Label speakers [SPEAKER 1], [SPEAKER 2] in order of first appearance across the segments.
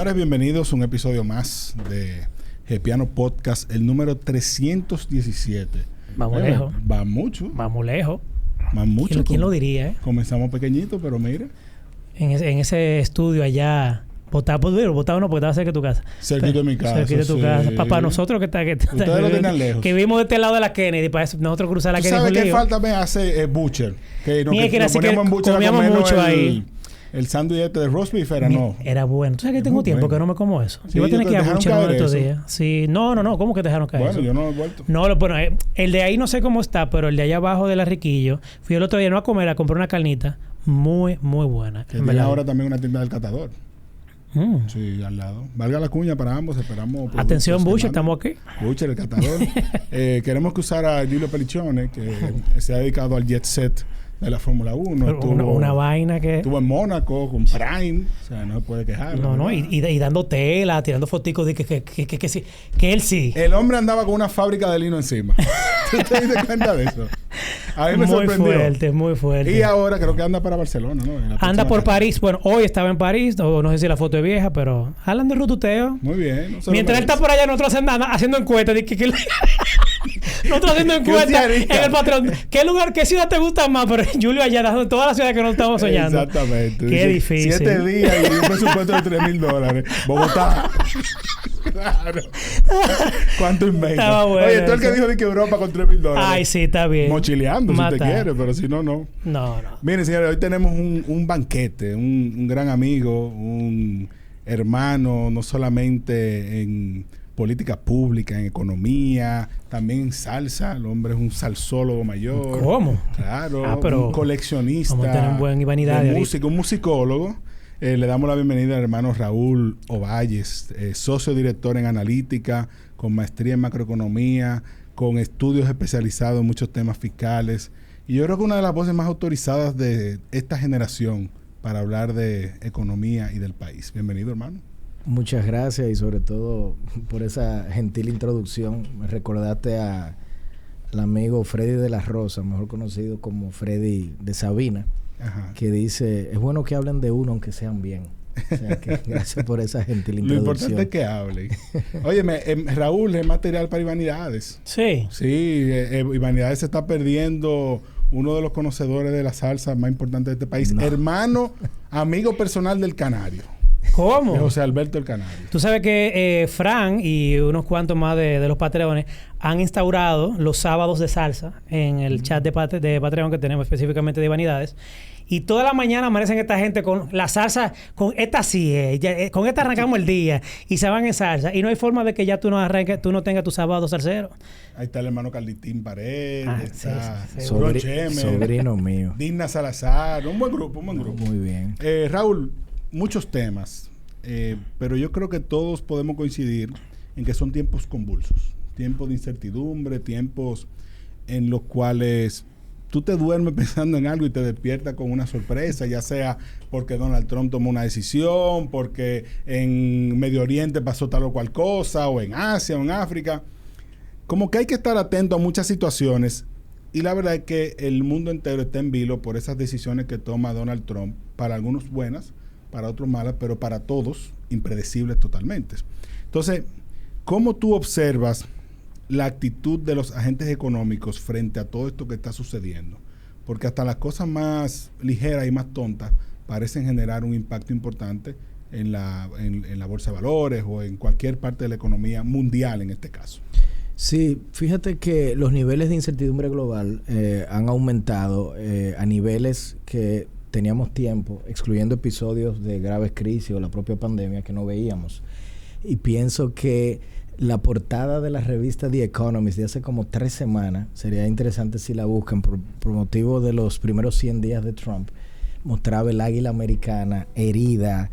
[SPEAKER 1] Señores, bienvenidos a un episodio más de Gepiano Podcast, el número 317.
[SPEAKER 2] Vamos lejos.
[SPEAKER 1] Va mucho.
[SPEAKER 2] Vamos lejos.
[SPEAKER 1] Va mucho.
[SPEAKER 2] ¿Quién lo diría, eh?
[SPEAKER 1] Comenzamos pequeñito, pero mire.
[SPEAKER 2] En ese estudio allá, botado no, porque estaba cerca de tu casa.
[SPEAKER 1] Cerquita de mi casa.
[SPEAKER 2] Cerquita de tu casa. Para nosotros
[SPEAKER 1] Ustedes lo tenían lejos.
[SPEAKER 2] Que vimos de este lado de la Kennedy, para eso, nosotros cruzar la
[SPEAKER 1] ¿Tú
[SPEAKER 2] Kennedy.
[SPEAKER 1] sabes qué falta me hace Butcher? Que nos poníamos en Butcher
[SPEAKER 2] comíamos mucho ahí.
[SPEAKER 1] El sándwich de roast beef era no.
[SPEAKER 2] Era bueno. ¿Tú sabes que tengo tiempo que no me como eso?
[SPEAKER 1] Sí,
[SPEAKER 2] yo voy a tener que ir a Butcher uno de estos
[SPEAKER 1] eso.
[SPEAKER 2] días. Sí. No. ¿Cómo que te dejaron caer
[SPEAKER 1] Bueno,
[SPEAKER 2] eso?
[SPEAKER 1] yo no he vuelto.
[SPEAKER 2] No, bueno, el de ahí no sé cómo está, pero el de allá abajo de la Riquillo, fui el otro día no a comer, a comprar una carnita muy, muy buena.
[SPEAKER 1] Que tiene ahora también una tienda del catador. Sí, al lado. Valga la cuña para ambos, esperamos.
[SPEAKER 2] Atención, Butcher, estamos aquí.
[SPEAKER 1] Butcher, el catador. Queremos que usara a Giulio Pelliccione, que se ha dedicado al jet set de la Fórmula 1.
[SPEAKER 2] Una vaina que...
[SPEAKER 1] Estuvo en Mónaco con Prime. O sea, no se puede quejar.
[SPEAKER 2] No. Y dando tela, tirando foticos de que él sí.
[SPEAKER 1] El hombre andaba con una fábrica de lino encima. ¿Tú te diste cuenta de eso? A mí me sorprendió.
[SPEAKER 2] Muy fuerte.
[SPEAKER 1] Y ahora creo que anda para Barcelona, ¿no?
[SPEAKER 2] Anda por París. Bueno, hoy estaba en París. No sé si la foto es vieja, pero hablan de rututeo.
[SPEAKER 1] Muy bien.
[SPEAKER 2] Mientras él está por allá, nosotros haciendo encuestas. Nosotros haciendo encuestas en el patrón. ¿Qué ciudad te gusta más? Pero Julio allá dando todas las ciudades que nos estamos soñando.
[SPEAKER 1] Exactamente.
[SPEAKER 2] Qué difícil.
[SPEAKER 1] 7 días y un presupuesto de $3,000. Bogotá. Claro. ¿Cuánto inventa?
[SPEAKER 2] Estaba bueno.
[SPEAKER 1] Oye, tú el que dijo de que Europa con $3,000.
[SPEAKER 2] Ay, sí, está bien.
[SPEAKER 1] Mochileando, si te quiere, pero si no, no.
[SPEAKER 2] No.
[SPEAKER 1] Miren, señores, hoy tenemos un banquete, un gran amigo, un hermano, no solamente en política pública, en economía, también en salsa. El hombre es un salsólogo mayor.
[SPEAKER 2] ¿Cómo?
[SPEAKER 1] Claro,
[SPEAKER 2] pero
[SPEAKER 1] un coleccionista.
[SPEAKER 2] vamos a tener un buen vanidad
[SPEAKER 1] de música, un musicólogo. Le damos la bienvenida al hermano Raúl Ovalles, socio director en analítica, con maestría en macroeconomía, con estudios especializados en muchos temas fiscales. Y yo creo que una de las voces más autorizadas de esta generación para hablar de economía y del país. Bienvenido, hermano.
[SPEAKER 3] Muchas gracias y sobre todo por esa gentil introducción. Me recordaste al amigo Freddy de la Rosa, mejor conocido como Freddy de Sabina. Ajá. Que dice, es bueno que hablen de uno aunque sean bien. O sea, que gracias por esa gentil introducción.
[SPEAKER 1] Lo importante es que hablen. Óyeme, Raúl, es material para Ivanidades.
[SPEAKER 2] Sí.
[SPEAKER 1] Sí, Ivanidades se está perdiendo uno de los conocedores de la salsa más importantes de este país. No. Hermano, amigo personal del Canario.
[SPEAKER 2] ¿Cómo?
[SPEAKER 1] José Alberto el Canario.
[SPEAKER 2] Tú sabes que Fran y unos cuantos más de los Patreones han instaurado los sábados de salsa en el chat de Patreon que tenemos específicamente de Vanidades. Y toda la mañana amanecen esta gente con la salsa, con esta sí, con esta arrancamos el día y se van en salsa. Y no hay forma de que ya tú no tengas tu sábado salsero.
[SPEAKER 1] Ahí está el hermano Carlitín Paredes, está
[SPEAKER 3] sobrino mío.
[SPEAKER 1] Digna Salazar, un buen grupo.
[SPEAKER 3] Muy bien.
[SPEAKER 1] Raúl, muchos temas, pero yo creo que todos podemos coincidir en que son tiempos convulsos, tiempos de incertidumbre, tiempos en los cuales tú te duermes pensando en algo y te despiertas con una sorpresa, ya sea porque Donald Trump tomó una decisión, porque en Medio Oriente pasó tal o cual cosa, o en Asia, o en África. Como que hay que estar atento a muchas situaciones, y la verdad es que el mundo entero está en vilo por esas decisiones que toma Donald Trump, para algunos buenas, para otros malas, pero para todos impredecibles totalmente. Entonces, ¿cómo tú observas la actitud de los agentes económicos frente a todo esto que está sucediendo? Porque hasta las cosas más ligeras y más tontas parecen generar un impacto importante en la bolsa de valores o en cualquier parte de la economía mundial en este caso.
[SPEAKER 3] Sí, fíjate que los niveles de incertidumbre global han aumentado a niveles que teníamos tiempo, excluyendo episodios de graves crisis o la propia pandemia que no veíamos. Y pienso que la portada de la revista The Economist de hace como 3 semanas, sería interesante si la buscan, por motivo de los primeros 100 días de Trump, mostraba el águila americana herida,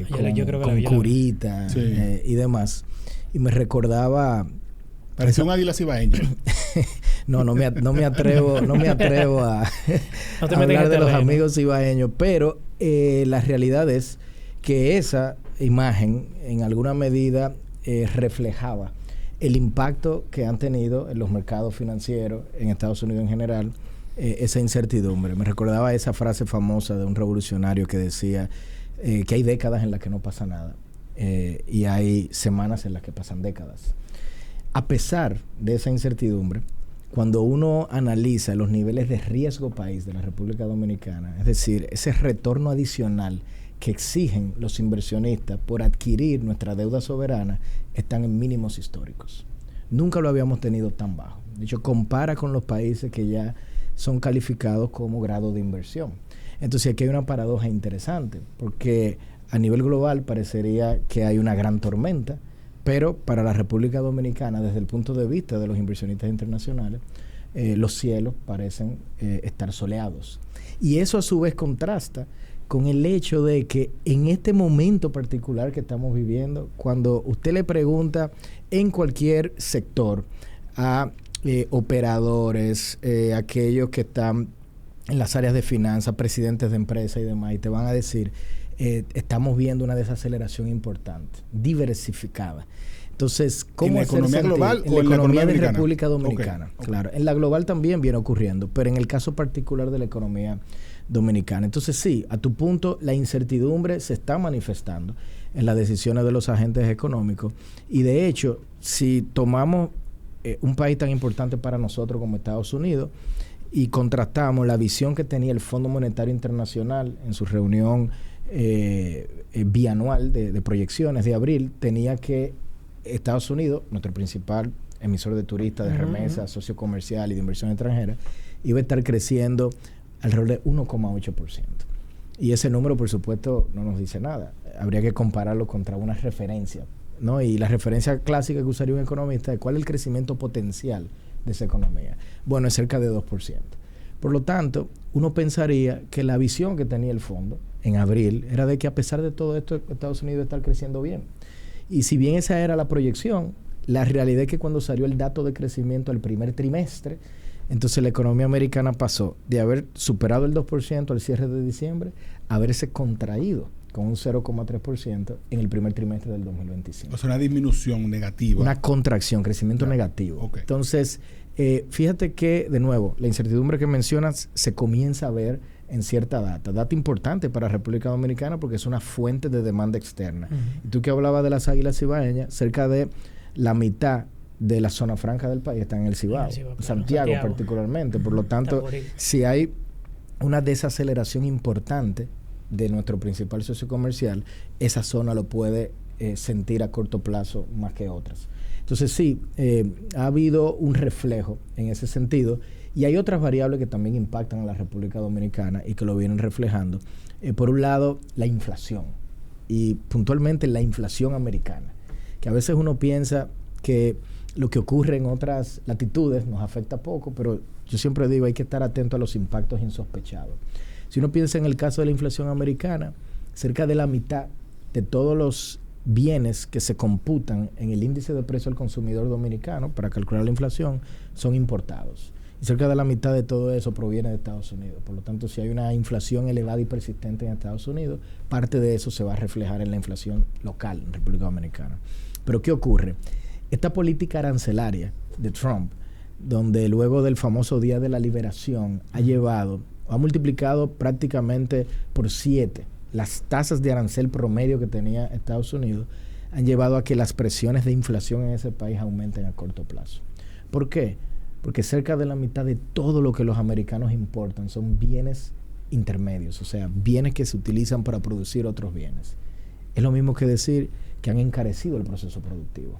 [SPEAKER 3] con curita y demás. Y me recordaba...
[SPEAKER 1] Parecía un águila cibaeño.
[SPEAKER 3] No me atrevo a hablar de los amigos cibaeños, pero la realidad es que esa imagen en alguna medida reflejaba el impacto que han tenido en los mercados financieros en Estados Unidos en general, esa incertidumbre. Me recordaba esa frase famosa de un revolucionario que decía que hay décadas en las que no pasa nada. y hay semanas en las que pasan décadas. A pesar de esa incertidumbre, cuando uno analiza los niveles de riesgo país de la República Dominicana, es decir, ese retorno adicional que exigen los inversionistas por adquirir nuestra deuda soberana, están en mínimos históricos. Nunca lo habíamos tenido tan bajo. De hecho, compara con los países que ya son calificados como grado de inversión. Entonces aquí hay una paradoja interesante, porque a nivel global parecería que hay una gran tormenta, pero para la República Dominicana, desde el punto de vista de los inversionistas internacionales, los cielos parecen estar soleados. Y eso a su vez contrasta con el hecho de que en este momento particular que estamos viviendo, cuando usted le pregunta en cualquier sector a operadores, aquellos que están en las áreas de finanzas, presidentes de empresas y demás, y te van a decir, estamos viendo una desaceleración importante, diversificada. Entonces, ¿cómo
[SPEAKER 1] ¿en la economía global
[SPEAKER 3] o en la economía de
[SPEAKER 1] americana?
[SPEAKER 3] República Dominicana? Okay. Claro, en la global también viene ocurriendo, pero en el caso particular de la economía dominicana. Entonces, sí, a tu punto, la incertidumbre se está manifestando en las decisiones de los agentes económicos. Y de hecho, si tomamos un país tan importante para nosotros como Estados Unidos y contrastamos la visión que tenía el Fondo Monetario Internacional en su reunión bianual de proyecciones de abril, tenía que Estados Unidos, nuestro principal emisor de turistas, de remesas, socio comercial y de inversión extranjera, iba a estar creciendo alrededor de 1,8%. Y ese número, por supuesto, no nos dice nada. Habría que compararlo contra una referencia, ¿no? Y la referencia clásica que usaría un economista es cuál es el crecimiento potencial de esa economía. Bueno, es cerca de 2%. Por lo tanto, uno pensaría que la visión que tenía el fondo en abril era de que a pesar de todo esto, Estados Unidos está creciendo bien. Y si bien esa era la proyección, la realidad es que cuando salió el dato de crecimiento al primer trimestre, entonces la economía americana pasó de haber superado el 2% al cierre de diciembre a haberse contraído con un 0,3% en el primer trimestre del 2025.
[SPEAKER 1] O sea, una disminución negativa.
[SPEAKER 3] Una contracción, crecimiento negativo.
[SPEAKER 1] Okay.
[SPEAKER 3] Entonces, fíjate que, de nuevo, la incertidumbre que mencionas se comienza a ver en cierta data importante para República Dominicana porque es una fuente de demanda externa. Y tú que hablabas de las águilas cibaeñas, cerca de la mitad de la zona franca del país está en el Cibao, Santiago particularmente. Por lo tanto, si hay una desaceleración importante de nuestro principal socio comercial, esa zona lo puede sentir a corto plazo más que otras. Entonces sí, ha habido un reflejo en ese sentido y hay otras variables que también impactan a la República Dominicana y que lo vienen reflejando. Por un lado, la inflación y puntualmente la inflación americana, que a veces uno piensa que lo que ocurre en otras latitudes nos afecta poco, pero yo siempre digo hay que estar atento a los impactos insospechados. Si uno piensa en el caso de la inflación americana, cerca de la mitad de todos los bienes que se computan en el índice de precio al consumidor dominicano para calcular la inflación son importados. Y cerca de la mitad de todo eso proviene de Estados Unidos. Por lo tanto, si hay una inflación elevada y persistente en Estados Unidos, parte de eso se va a reflejar en la inflación local en República Dominicana. Pero ¿qué ocurre? Esta política arancelaria de Trump, donde luego del famoso Día de la Liberación ha multiplicado prácticamente por 7 las tasas de arancel promedio que tenía Estados Unidos, han llevado a que las presiones de inflación en ese país aumenten a corto plazo. ¿Por qué? Porque cerca de la mitad de todo lo que los americanos importan son bienes intermedios, o sea, bienes que se utilizan para producir otros bienes. Es lo mismo que decir que han encarecido el proceso productivo.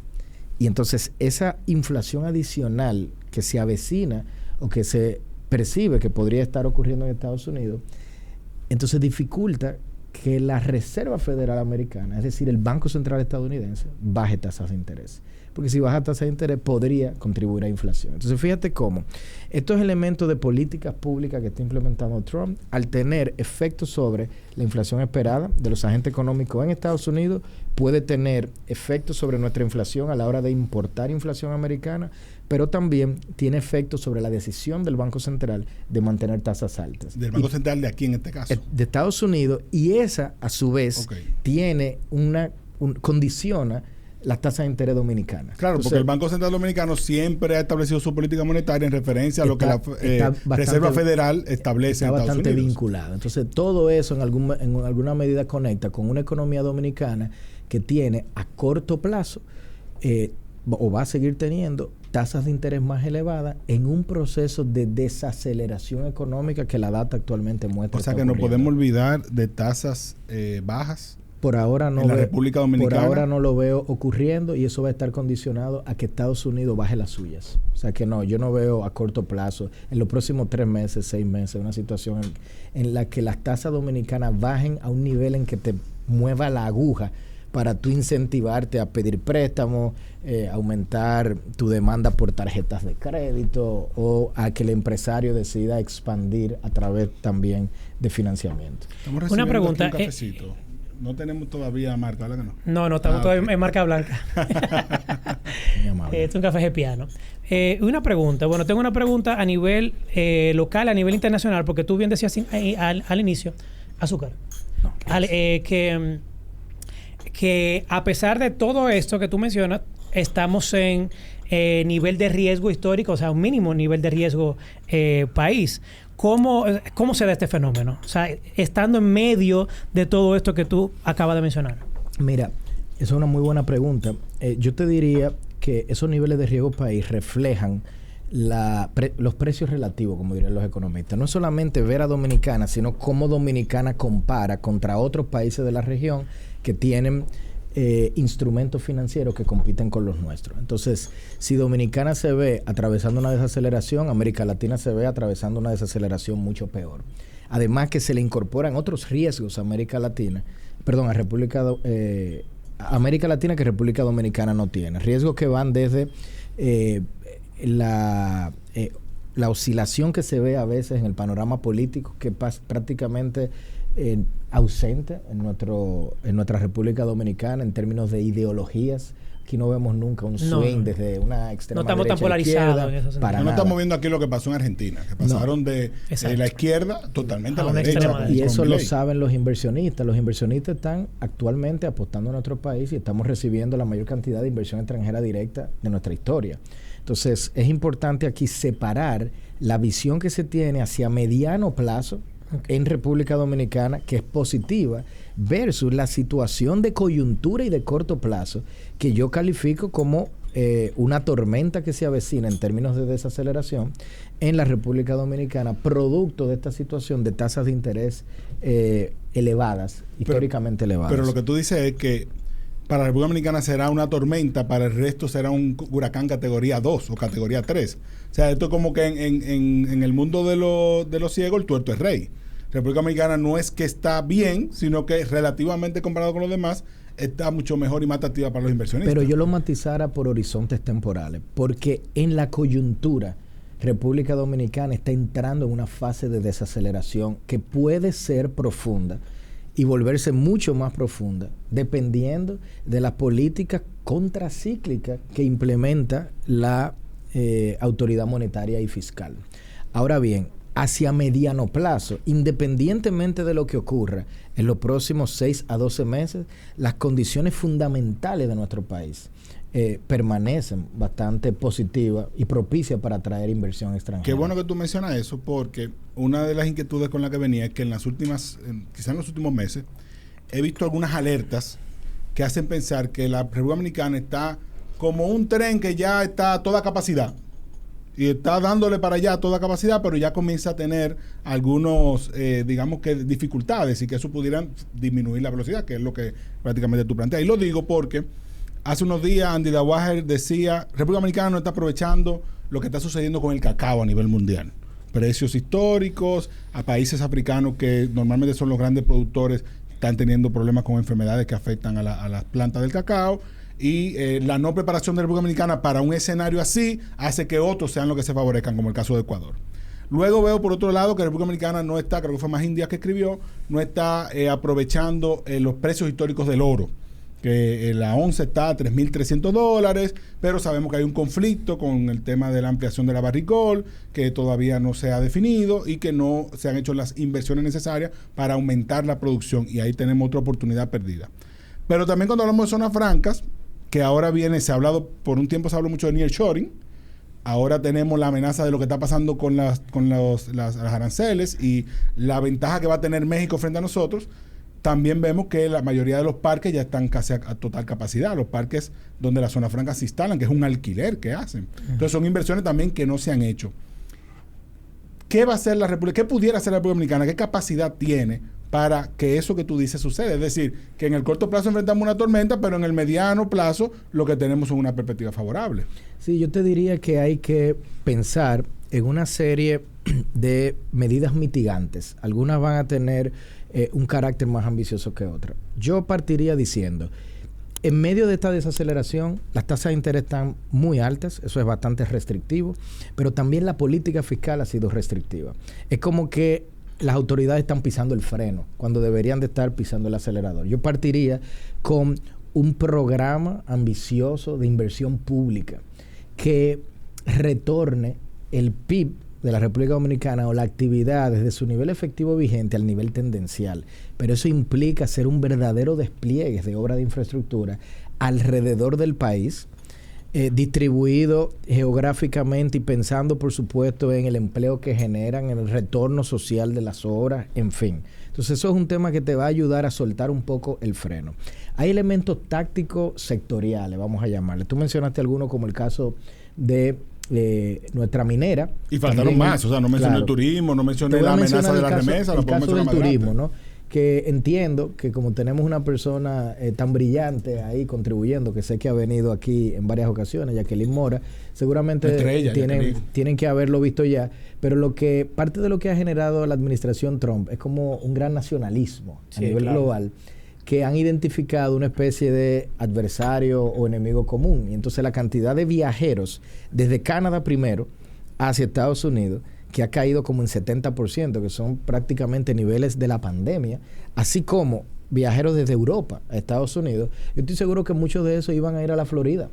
[SPEAKER 3] Y entonces esa inflación adicional que se avecina o que se percibe que podría estar ocurriendo en Estados Unidos, entonces dificulta que la Reserva Federal Americana, es decir, el Banco Central estadounidense, baje tasas de interés. Porque si baja tasas de interés podría contribuir a inflación. Entonces fíjate cómo estos elementos de políticas públicas que está implementando Trump, al tener efectos sobre la inflación esperada de los agentes económicos en Estados Unidos, puede tener efectos sobre nuestra inflación a la hora de importar inflación americana, pero también tiene efectos sobre la decisión del Banco Central de mantener tasas altas.
[SPEAKER 1] Del Banco Central de aquí en este caso.
[SPEAKER 3] De Estados Unidos, y esa a su vez tiene condiciona las tasas de interés dominicanas.
[SPEAKER 1] Claro,
[SPEAKER 3] entonces,
[SPEAKER 1] porque el Banco Central Dominicano siempre ha establecido su política monetaria en referencia a lo que la Reserva Federal establece en Estados Unidos. Está
[SPEAKER 3] bastante vinculado. Entonces, todo eso en alguna medida conecta con una economía dominicana que tiene a corto plazo o va a seguir teniendo tasas de interés más elevadas en un proceso de desaceleración económica que la data actualmente muestra.
[SPEAKER 1] O sea que no podemos olvidar de tasas bajas.
[SPEAKER 3] Por ahora no
[SPEAKER 1] en la República Dominicana.
[SPEAKER 3] Por ahora no lo veo ocurriendo y eso va a estar condicionado a que Estados Unidos baje las suyas. O sea que no, yo no veo a corto plazo, en los próximos 3 meses, 6 meses, una situación en la que las tasas dominicanas bajen a un nivel en que te mueva la aguja para tú incentivarte a pedir préstamos, aumentar tu demanda por tarjetas de crédito o a que el empresario decida expandir a través también de financiamiento.
[SPEAKER 2] Una pregunta.
[SPEAKER 1] Un cafecito. No tenemos todavía marca, ¿verdad que
[SPEAKER 2] no? No, estamos todavía en marca blanca. Es un café de piano. Una pregunta. Bueno, tengo una pregunta a nivel local, a nivel internacional, porque tú bien decías al inicio, azúcar.
[SPEAKER 3] No,
[SPEAKER 2] que a pesar de todo esto que tú mencionas, estamos en nivel de riesgo histórico, o sea, un mínimo nivel de riesgo país. ¿Cómo se da este fenómeno? O sea, estando en medio de todo esto que tú acabas de mencionar.
[SPEAKER 3] Mira, esa es una muy buena pregunta. Yo te diría que esos niveles de riesgo país reflejan los precios relativos, como dirían los economistas. No es solamente ver a Dominicana, sino cómo Dominicana compara contra otros países de la región que tienen instrumentos financieros que compiten con los nuestros. Entonces, si Dominicana se ve atravesando una desaceleración, América Latina se ve atravesando una desaceleración mucho peor. Además que se le incorporan otros riesgos a América Latina que República Dominicana no tiene. Riesgos que van desde la oscilación que se ve a veces en el panorama político, que prácticamente ausente en nuestra República Dominicana en términos de ideologías. Aquí no vemos nunca un swing desde una extrema derecha.
[SPEAKER 2] No estamos tan polarizados en eso sentido.
[SPEAKER 1] No estamos viendo aquí lo que pasó en Argentina, que pasaron de la izquierda totalmente a la derecha.
[SPEAKER 3] Y eso lo saben los inversionistas. Los inversionistas están actualmente apostando en nuestro país y estamos recibiendo la mayor cantidad de inversión extranjera directa de nuestra historia. Entonces, es importante aquí separar la visión que se tiene hacia mediano plazo en República Dominicana, que es positiva, versus la situación de coyuntura y de corto plazo, que yo califico como una tormenta que se avecina en términos de desaceleración en la República Dominicana, producto de esta situación de tasas de interés elevadas, históricamente elevadas.
[SPEAKER 1] Pero lo que tú dices es que para la República Dominicana será una tormenta, para el resto será un huracán categoría 2 o categoría 3. O sea, esto es como que en el mundo de los ciegos, el tuerto es rey. La República Dominicana no es que está bien, sino que relativamente comparado con los demás, está mucho mejor y más atractiva para los inversionistas.
[SPEAKER 3] Pero yo lo matizara por horizontes temporales, porque en la coyuntura, República Dominicana está entrando en una fase de desaceleración que puede ser profunda y volverse mucho más profunda, dependiendo de las políticas contracíclicas que implementa la autoridad monetaria y fiscal. Ahora bien, hacia mediano plazo, independientemente de lo que ocurra en los próximos 6 a 12 meses, las condiciones fundamentales de nuestro país permanecen bastante positivas y propicias para atraer inversión extranjera.
[SPEAKER 1] Qué bueno que tú mencionas eso, porque una de las inquietudes con la que venía es que quizás en los últimos meses, he visto algunas alertas que hacen pensar que la República Dominicana está como un tren que ya está a toda capacidad y está dándole para allá a toda capacidad, pero ya comienza a tener algunos, digamos que dificultades y que eso pudieran disminuir la velocidad, que es lo que prácticamente tú planteas. Y lo digo porque hace unos días Andy Dawager decía, República Dominicana no está aprovechando lo que está sucediendo con el cacao a nivel mundial. Precios históricos, a países africanos que normalmente son los grandes productores, están teniendo problemas con enfermedades que afectan a las plantas del cacao. Y la no preparación de la República Dominicana para un escenario así hace que otros sean los que se favorezcan, como el caso de Ecuador. Luego veo por otro lado que la República Dominicana no está, creo que fue más India que escribió, no está aprovechando los precios históricos del oro, que la onza está a $3,300, pero sabemos que hay un conflicto con el tema de la ampliación de la Barrick-Gold, que todavía no se ha definido y que no se han hecho las inversiones necesarias para aumentar la producción, y ahí tenemos otra oportunidad perdida. Pero también cuando hablamos de zonas francas, que ahora viene, por un tiempo se habló mucho de nearshoring, ahora tenemos la amenaza de lo que está pasando con las aranceles y la ventaja que va a tener México frente a nosotros. También vemos que la mayoría de los parques ya están casi a total capacidad. Los parques donde las zonas francas se instalan, que es un alquiler que hacen. Entonces son inversiones también que no se han hecho. ¿Qué va a hacer la República? ¿Qué pudiera hacer la República Dominicana? ¿Qué capacidad tiene para que eso que tú dices suceda? Es decir, que en el corto plazo enfrentamos una tormenta, pero en el mediano plazo lo que tenemos es una perspectiva favorable.
[SPEAKER 3] Sí, yo te diría que hay que pensar en una serie de medidas mitigantes. Algunas van a tener un carácter más ambicioso que otras. Yo partiría diciendo, en medio de esta desaceleración, las tasas de interés están muy altas, eso es bastante restrictivo, pero también la política fiscal ha sido restrictiva. Es como que las autoridades están pisando el freno cuando deberían de estar pisando el acelerador. Yo partiría con un programa ambicioso de inversión pública que retorne el PIB de la República Dominicana o la actividad desde su nivel efectivo vigente al nivel tendencial. Pero eso implica hacer un verdadero despliegue de obra de infraestructura alrededor del país, distribuido geográficamente y pensando, por supuesto, en el empleo que generan, en el retorno social de las obras, en fin. Entonces, eso es un tema que te va a ayudar a soltar un poco el freno. Hay elementos tácticos sectoriales, vamos a llamarle. Tú mencionaste algunos, como el caso de nuestra minera.
[SPEAKER 1] Y faltaron más, o sea, no mencioné el turismo, no mencioné la amenaza de la remesa.
[SPEAKER 3] El caso del turismo, ¿no? Que entiendo que como tenemos una persona tan brillante ahí contribuyendo, que sé que ha venido aquí en varias ocasiones, Jacqueline Mora, seguramente tienen que haberlo visto ya, pero parte de lo que ha generado la administración Trump es como un gran nacionalismo a nivel global, que han identificado una especie de adversario o enemigo común. Y entonces la cantidad de viajeros desde Canadá primero hacia Estados Unidos, que ha caído como en 70%, que son prácticamente niveles de la pandemia, así como viajeros desde Europa a Estados Unidos. Yo estoy seguro que muchos de esos iban a ir a la Florida.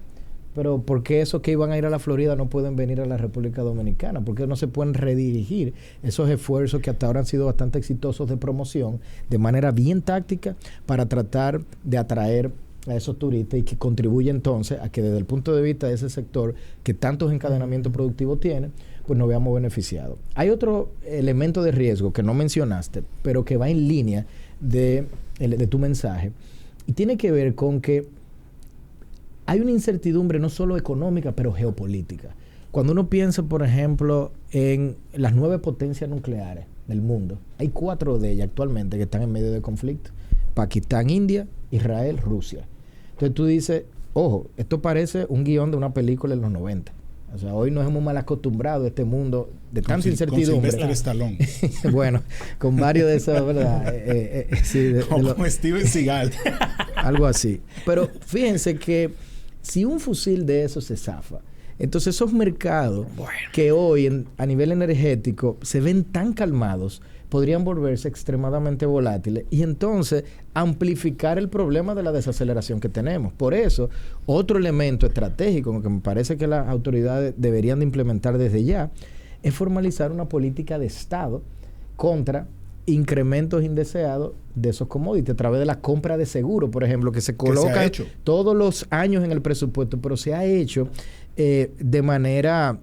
[SPEAKER 3] Pero ¿por qué esos que iban a ir a la Florida no pueden venir a la República Dominicana? ¿Por qué no se pueden redirigir esos esfuerzos que hasta ahora han sido bastante exitosos de promoción de manera bien táctica para tratar de atraer a esos turistas y que contribuye entonces a que desde el punto de vista de ese sector que tantos encadenamientos productivos tiene, pues nos veamos beneficiados? Hay otro elemento de riesgo que no mencionaste, pero que va en línea de tu mensaje y tiene que ver con que hay una incertidumbre no solo económica, pero geopolítica. Cuando uno piensa, por ejemplo, en las 9 potencias nucleares del mundo, hay 4 de ellas actualmente que están en medio de conflicto. Pakistán, India, Israel, Rusia. Entonces tú dices, ojo, esto parece un guión de una película de los 90. O sea, hoy nos hemos mal acostumbrado a este mundo de tanta incertidumbre.
[SPEAKER 1] Con Sylvester Stallone.
[SPEAKER 3] Bueno, con varios de esos, ¿verdad? Sí,
[SPEAKER 1] como Steven Seagal.
[SPEAKER 3] Algo así. Pero fíjense que si un fusil de esos se zafa, entonces esos mercados que hoy a nivel energético se ven tan calmados, podrían volverse extremadamente volátiles y entonces amplificar el problema de la desaceleración que tenemos. Por eso, otro elemento estratégico que me parece que las autoridades deberían de implementar desde ya es formalizar una política de Estado contra incrementos indeseados de esos commodities a través de la compra de seguro, por ejemplo, que se coloca todos los años en el presupuesto, pero se ha hecho de manera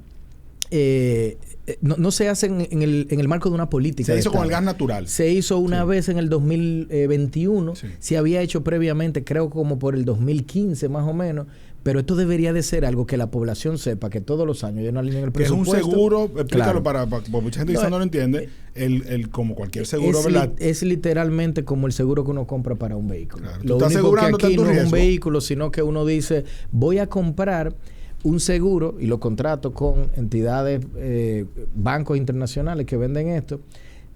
[SPEAKER 3] no se hace en el marco de una política.
[SPEAKER 1] Se hizo con el gas natural.
[SPEAKER 3] Se hizo una vez en el 2021, se había hecho previamente, creo como por el 2015 más o menos, pero esto debería de ser algo que la población sepa, que todos los años hay una línea en el presupuesto.
[SPEAKER 1] Es un seguro, explícalo para mucha gente quizás no lo entiende, como cualquier seguro, ¿verdad?
[SPEAKER 3] Es literalmente como el seguro que uno compra para un vehículo.
[SPEAKER 1] Claro.
[SPEAKER 3] Lo único que aquí no es un vehículo, sino que uno dice, voy a comprar un seguro y lo contrato con entidades, bancos internacionales que venden esto,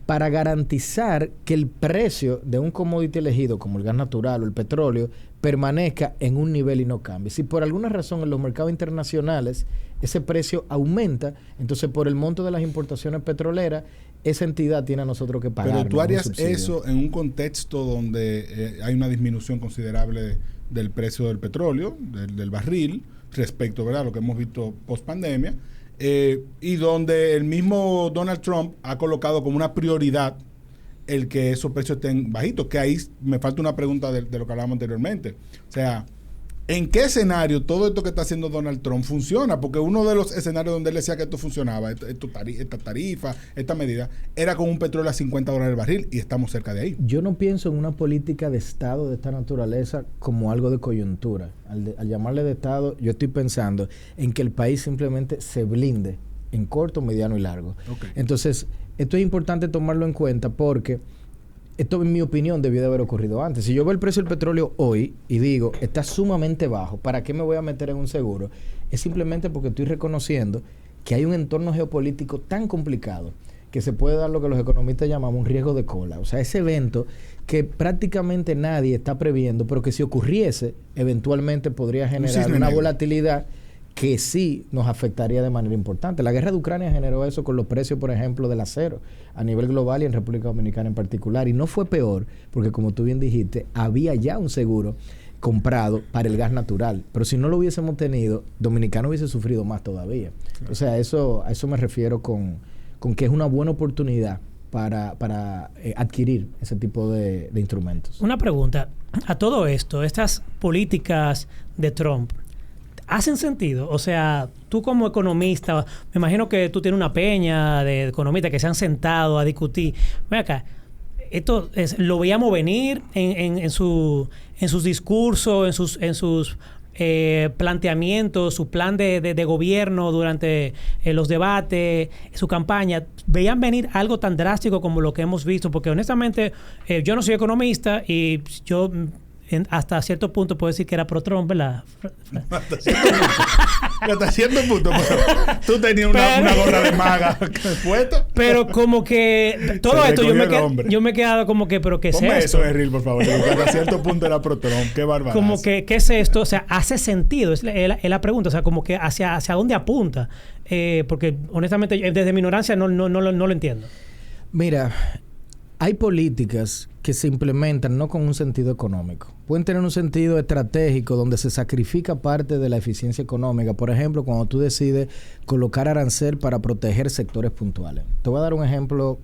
[SPEAKER 3] para garantizar que el precio de un commodity elegido, como el gas natural o el petróleo, permanezca en un nivel y no cambie. Si por alguna razón en los mercados internacionales ese precio aumenta, entonces por el monto de las importaciones petroleras, esa entidad tiene a nosotros que pagar.
[SPEAKER 1] Pero tú harías eso en un contexto donde hay una disminución considerable del precio del petróleo, del barril, respecto, ¿verdad?, a lo que hemos visto post pandemia, y donde el mismo Donald Trump ha colocado como una prioridad el que esos precios estén bajitos, que ahí me falta una pregunta de lo que hablábamos anteriormente. O sea, ¿En qué escenario todo esto que está haciendo Donald Trump funciona? Porque uno de los escenarios donde él decía que esto funcionaba, esta tarifa, esta medida, era con un petróleo a $50 el barril y estamos cerca de ahí.
[SPEAKER 3] Yo no pienso en una política de Estado de esta naturaleza como algo de coyuntura. Al llamarle de Estado, yo estoy pensando en que el país simplemente se blinde en corto, mediano y largo.
[SPEAKER 1] Okay.
[SPEAKER 3] Entonces, esto es importante tomarlo en cuenta porque esto, en mi opinión, debió de haber ocurrido antes. Si yo veo el precio del petróleo hoy y digo, está sumamente bajo, ¿para qué me voy a meter en un seguro? Es simplemente porque estoy reconociendo que hay un entorno geopolítico tan complicado que se puede dar lo que los economistas llamamos un riesgo de cola. O sea, ese evento que prácticamente nadie está previendo, pero que si ocurriese, eventualmente podría generar una volatilidad que sí nos afectaría de manera importante. La guerra de Ucrania generó eso con los precios, por ejemplo, del acero a nivel global y en República Dominicana en particular. Y no fue peor, porque como tú bien dijiste, había ya un seguro comprado para el gas natural. Pero si no lo hubiésemos tenido, Dominicano hubiese sufrido más todavía. Claro. O sea, a eso me refiero con que es una buena oportunidad para adquirir ese tipo de instrumentos.
[SPEAKER 2] Una pregunta. A todo esto, estas políticas de Trump, ¿hacen sentido? O sea, tú como economista, me imagino que tú tienes una peña de economistas que se han sentado a discutir. Ven acá, esto lo veíamos venir en sus discursos, en sus planteamientos, su plan de gobierno durante los debates, su campaña. ¿Veían venir algo tan drástico como lo que hemos visto? Porque honestamente, yo no soy economista y yo... hasta cierto punto puedo decir que era pro Trump, ¿verdad?
[SPEAKER 1] Hasta cierto punto. Pero tú tenías una gorra de maga puesta.
[SPEAKER 2] Pero como que todo esto yo me he quedado como que, ¿pero qué es
[SPEAKER 1] Ponme
[SPEAKER 2] esto?
[SPEAKER 1] Eso, Erril, por favor. Hasta cierto punto era pro Trump. Qué bárbaro.
[SPEAKER 2] Como que, ¿qué es esto? O sea, ¿hace sentido? Es la pregunta. O sea, como que hacia dónde apunta. Porque honestamente, desde mi ignorancia no lo entiendo.
[SPEAKER 3] Mira, hay políticas que se implementan no con un sentido económico. Pueden tener un sentido estratégico donde se sacrifica parte de la eficiencia económica. Por ejemplo, cuando tú decides colocar arancel para proteger sectores puntuales. Te voy a dar un ejemplo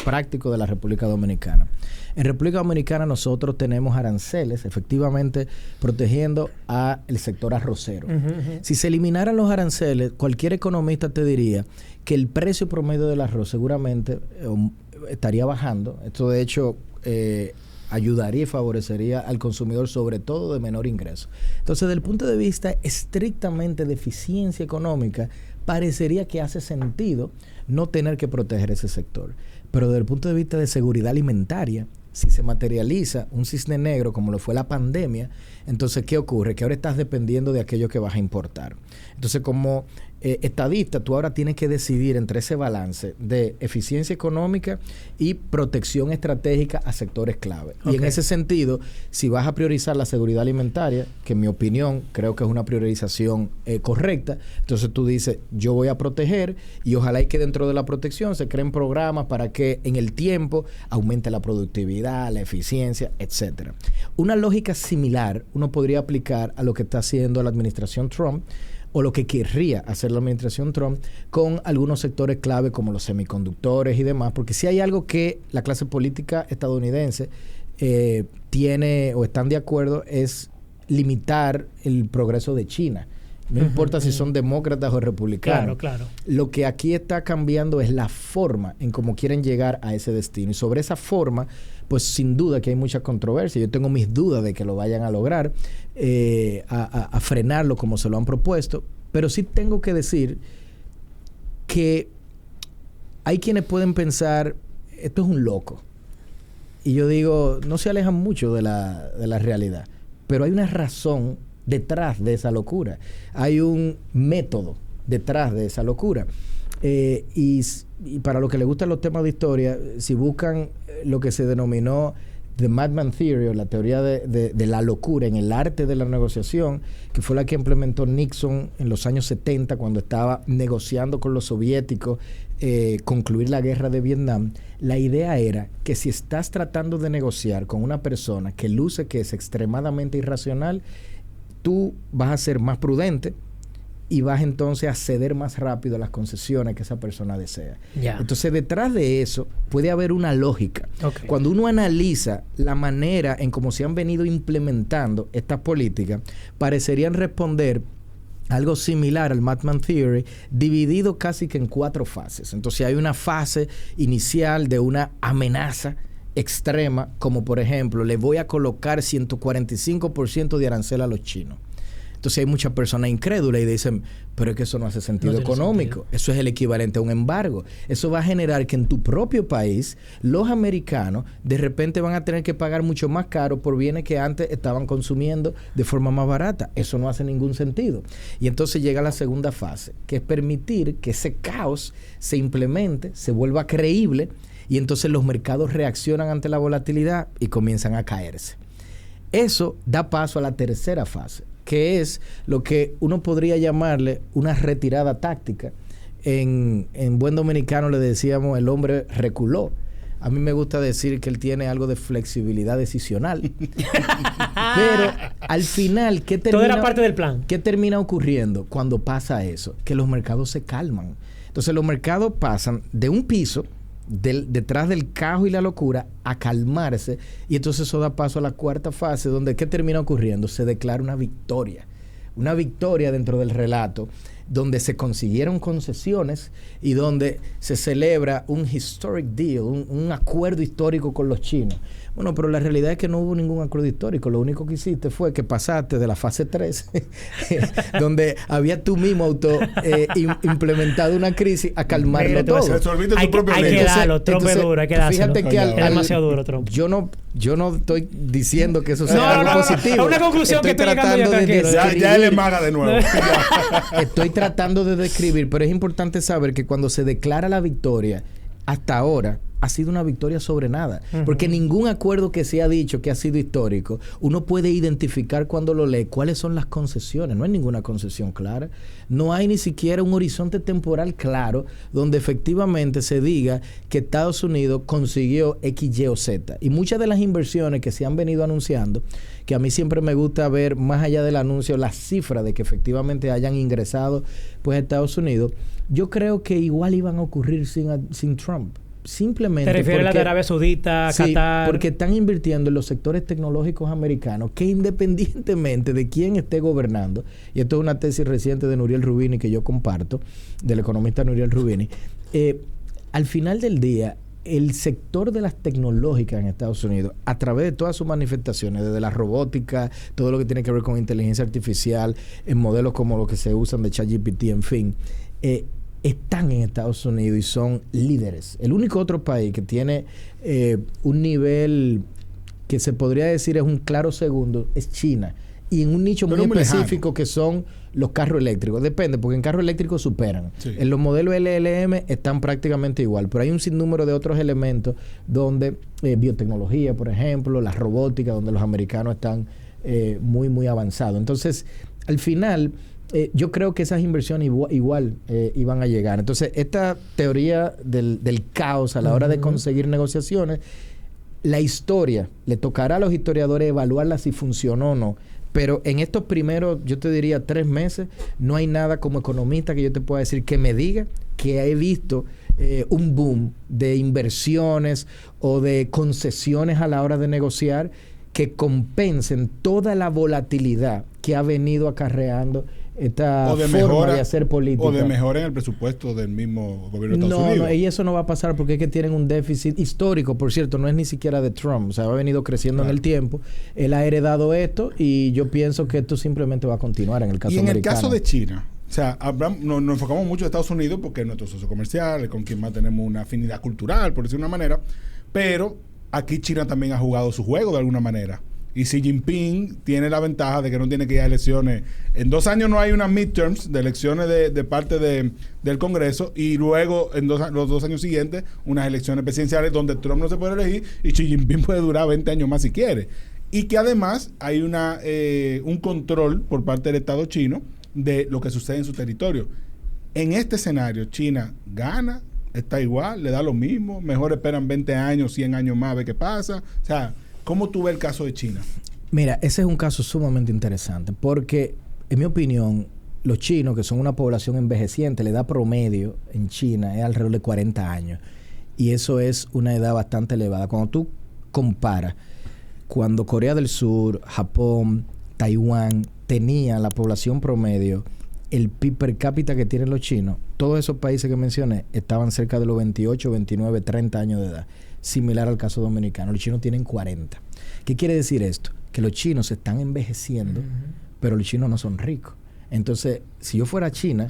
[SPEAKER 3] práctico de la República Dominicana. En República Dominicana nosotros tenemos aranceles, efectivamente, protegiendo al sector arrocero. Si se eliminaran los aranceles, cualquier economista te diría que el precio promedio del arroz seguramente estaría bajando. Esto, de hecho, ayudaría y favorecería al consumidor, sobre todo de menor ingreso. Entonces, desde el punto de vista estrictamente de eficiencia económica, parecería que hace sentido no tener que proteger ese sector. Pero desde el punto de vista de seguridad alimentaria, si se materializa un cisne negro como lo fue la pandemia, entonces, ¿qué ocurre? Que ahora estás dependiendo de aquello que vas a importar. Entonces, como estadista, tú ahora tienes que decidir entre ese balance de eficiencia económica y protección estratégica a sectores clave. Okay. Y en ese sentido, si vas a priorizar la seguridad alimentaria, que en mi opinión creo que es una priorización correcta, entonces tú dices, yo voy a proteger y ojalá y que dentro de la protección se creen programas para que en el tiempo aumente la productividad, la eficiencia, etcétera. Una lógica similar uno podría aplicar a lo que está haciendo la administración Trump, o lo que querría hacer la administración Trump con algunos sectores clave como los semiconductores y demás, porque si hay algo que la clase política estadounidense tiene o están de acuerdo es limitar el progreso de China. No importa si son demócratas o republicanos.
[SPEAKER 2] Claro.
[SPEAKER 3] Lo que aquí está cambiando es la forma en cómo quieren llegar a ese destino. Y sobre esa forma, pues sin duda que hay mucha controversia. Yo tengo mis dudas de que lo vayan a lograr, a frenarlo como se lo han propuesto. Pero sí tengo que decir que hay quienes pueden pensar, esto es un loco. Y yo digo, no se alejan mucho de la realidad. Pero hay una razón detrás de esa locura. Hay un método detrás de esa locura. Y para los que les gustan los temas de historia, si buscan lo que se denominó The Madman Theory, o la teoría de la locura en el arte de la negociación, que fue la que implementó Nixon en los años 70 cuando estaba negociando con los soviéticos concluir la guerra de Vietnam. La idea era que si estás tratando de negociar con una persona que luce que es extremadamente irracional, tú vas a ser más prudente y vas entonces a ceder más rápido a las concesiones que esa persona desea.
[SPEAKER 2] Ya.
[SPEAKER 3] Entonces, detrás de eso puede haber una lógica.
[SPEAKER 2] Okay.
[SPEAKER 3] Cuando uno analiza la manera en cómo se han venido implementando estas políticas, parecerían responder algo similar al Madman Theory, dividido casi que en 4 fases. Entonces, hay una fase inicial de una amenaza extrema, como por ejemplo, le voy a colocar 145% de arancel a los chinos. Entonces hay muchas personas incrédulas y dicen, pero es que eso no hace sentido económico. Eso es el equivalente a un embargo. Eso va a generar que en tu propio país, los americanos de repente van a tener que pagar mucho más caro por bienes que antes estaban consumiendo de forma más barata. Eso no hace ningún sentido. Y entonces llega la segunda fase, que es permitir que ese caos se implemente, se vuelva creíble, y entonces los mercados reaccionan ante la volatilidad y comienzan a caerse. Eso da paso a la tercera fase, que es lo que uno podría llamarle una retirada táctica. En buen dominicano le decíamos el hombre reculó. A mí me gusta decir que él tiene algo de flexibilidad decisional. Pero al final, ¿qué termina?
[SPEAKER 2] Todo era parte del plan.
[SPEAKER 3] ¿Qué termina ocurriendo cuando pasa eso? Que los mercados se calman. Entonces los mercados pasan de un piso detrás del caos y la locura a calmarse, y entonces eso da paso a la cuarta fase, donde ¿qué termina ocurriendo? Se declara una victoria dentro del relato, donde se consiguieron concesiones y donde se celebra un historic deal, un acuerdo histórico con los chinos. Bueno, pero la realidad es que no hubo ningún acuerdo histórico. Lo único que hiciste fue que pasaste de la fase 3, donde había tú mismo implementado una crisis, a calmarlo todo.
[SPEAKER 2] Hay que darlo, Trump es duro, hay que dárselo.
[SPEAKER 3] Fíjate que
[SPEAKER 2] es demasiado duro, Trump.
[SPEAKER 3] Yo no estoy diciendo que eso sea algo positivo.
[SPEAKER 2] Es una conclusión que estoy llegando
[SPEAKER 1] ya él es maga de nuevo.
[SPEAKER 3] Estoy tratando de describir, pero es importante saber que cuando se declara la victoria, hasta ahora ha sido una victoria sobre nada. Porque ningún acuerdo que se ha dicho que ha sido histórico, uno puede identificar cuando lo lee cuáles son las concesiones. No hay ninguna concesión clara. No hay ni siquiera un horizonte temporal claro donde efectivamente se diga que Estados Unidos consiguió X, Y o Z. Y muchas de las inversiones que se han venido anunciando, que a mí siempre me gusta ver más allá del anuncio las cifras de que efectivamente hayan ingresado pues a Estados Unidos, yo creo que igual iban a ocurrir sin Trump. Simplemente
[SPEAKER 2] ¿te refieres a la de Arabia Saudita, Qatar?
[SPEAKER 3] Porque están invirtiendo en los sectores tecnológicos americanos que, independientemente de quién esté gobernando, y esto es una tesis reciente de Nouriel Roubini que yo comparto, del economista Nouriel Roubini, al final del día, el sector de las tecnológicas en Estados Unidos, a través de todas sus manifestaciones, desde la robótica, todo lo que tiene que ver con inteligencia artificial, en modelos como los que se usan de ChatGPT, en fin, están en Estados Unidos y son líderes. El único otro país que tiene un nivel que se podría decir es un claro segundo es China, y en un nicho muy específico lejano, que son los carros eléctricos. Depende, porque en carros eléctricos superan. Sí. En los modelos LLM están prácticamente igual, pero hay un sinnúmero de otros elementos donde biotecnología, por ejemplo, la robótica, donde los americanos están muy, muy avanzados. Entonces, al final, yo creo que esas inversiones igual iban a llegar. Entonces, esta teoría del caos a la hora de conseguir negociaciones, la historia, le tocará a los historiadores evaluarla si funcionó o no. Pero en estos primeros, yo te diría 3 meses, no hay nada como economista que yo te pueda decir que me diga que he visto un boom de inversiones o de concesiones a la hora de negociar que compensen toda la volatilidad que ha venido acarreando esta forma de hacer política.
[SPEAKER 1] O de mejora en el presupuesto del mismo gobierno de Estados Unidos.
[SPEAKER 3] No, y eso no va a pasar porque es que tienen un déficit histórico, por cierto, no es ni siquiera de Trump, o sea, ha venido creciendo en el tiempo. Él ha heredado esto y yo pienso que esto simplemente va a continuar en el caso americano.
[SPEAKER 1] Y en el caso de China, o sea, nos enfocamos mucho en Estados Unidos porque es nuestro socio comercial, con quien más tenemos una afinidad cultural, por decirlo de una manera, pero aquí China también ha jugado su juego de alguna manera. Y Xi Jinping tiene la ventaja de que no tiene que ir a elecciones. En 2 años no hay unas midterms de elecciones de parte del Congreso, y luego en los 2 años siguientes unas elecciones presidenciales donde Trump no se puede elegir y Xi Jinping puede durar 20 años más si quiere. Y que además hay un control por parte del Estado chino de lo que sucede en su territorio. En este escenario, China gana, está igual, le da lo mismo, mejor esperan 20 años, 100 años más a ver qué pasa. O sea, ¿cómo tú ves el caso de China?
[SPEAKER 3] Mira, ese es un caso sumamente interesante porque, en mi opinión, los chinos, que son una población envejeciente, la edad promedio en China es alrededor de 40 años. Y eso es una edad bastante elevada. Cuando tú comparas, cuando Corea del Sur, Japón, Taiwán tenía la población promedio, el PIB per cápita que tienen los chinos, todos esos países que mencioné estaban cerca de los 28, 29, 30 años de edad. Similar al caso dominicano. Los chinos tienen 40. ¿Qué quiere decir esto? Que los chinos se están envejeciendo, pero los chinos no son ricos. Entonces, si yo fuera a China,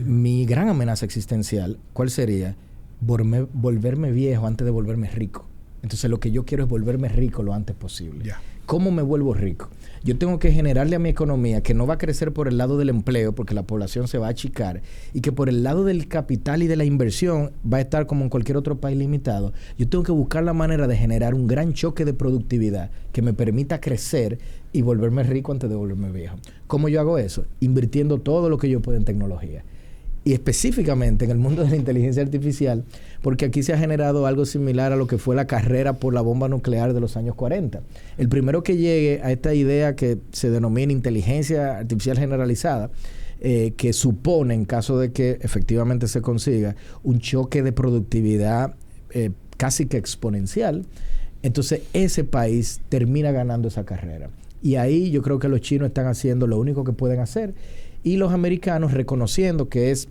[SPEAKER 3] mi gran amenaza existencial, ¿cuál sería? Volverme viejo antes de volverme rico. Entonces, lo que yo quiero es volverme rico lo antes posible.
[SPEAKER 1] Yeah.
[SPEAKER 3] ¿Cómo me vuelvo rico? Yo tengo que generarle a mi economía que no va a crecer por el lado del empleo porque la población se va a achicar y que por el lado del capital y de la inversión va a estar como en cualquier otro país limitado. Yo tengo que buscar la manera de generar un gran choque de productividad que me permita crecer y volverme rico antes de volverme viejo. ¿Cómo yo hago eso? Invirtiendo todo lo que yo puedo en tecnología. Y específicamente en el mundo de la inteligencia artificial, porque aquí se ha generado algo similar a lo que fue la carrera por la bomba nuclear de los años 40. El primero que llegue a esta idea que se denomina inteligencia artificial generalizada, que supone, en caso de que efectivamente se consiga, un choque de productividad casi que exponencial, entonces ese país termina ganando esa carrera. Y ahí yo creo que los chinos están haciendo lo único que pueden hacer, y los americanos, reconociendo que es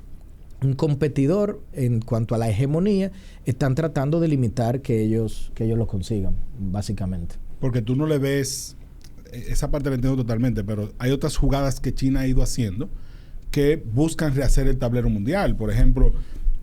[SPEAKER 3] un competidor en cuanto a la hegemonía, están tratando de limitar que ellos lo consigan, básicamente.
[SPEAKER 1] Porque tú no le ves, esa parte la entiendo totalmente, pero hay otras jugadas que China ha ido haciendo que buscan rehacer el tablero mundial. Por ejemplo,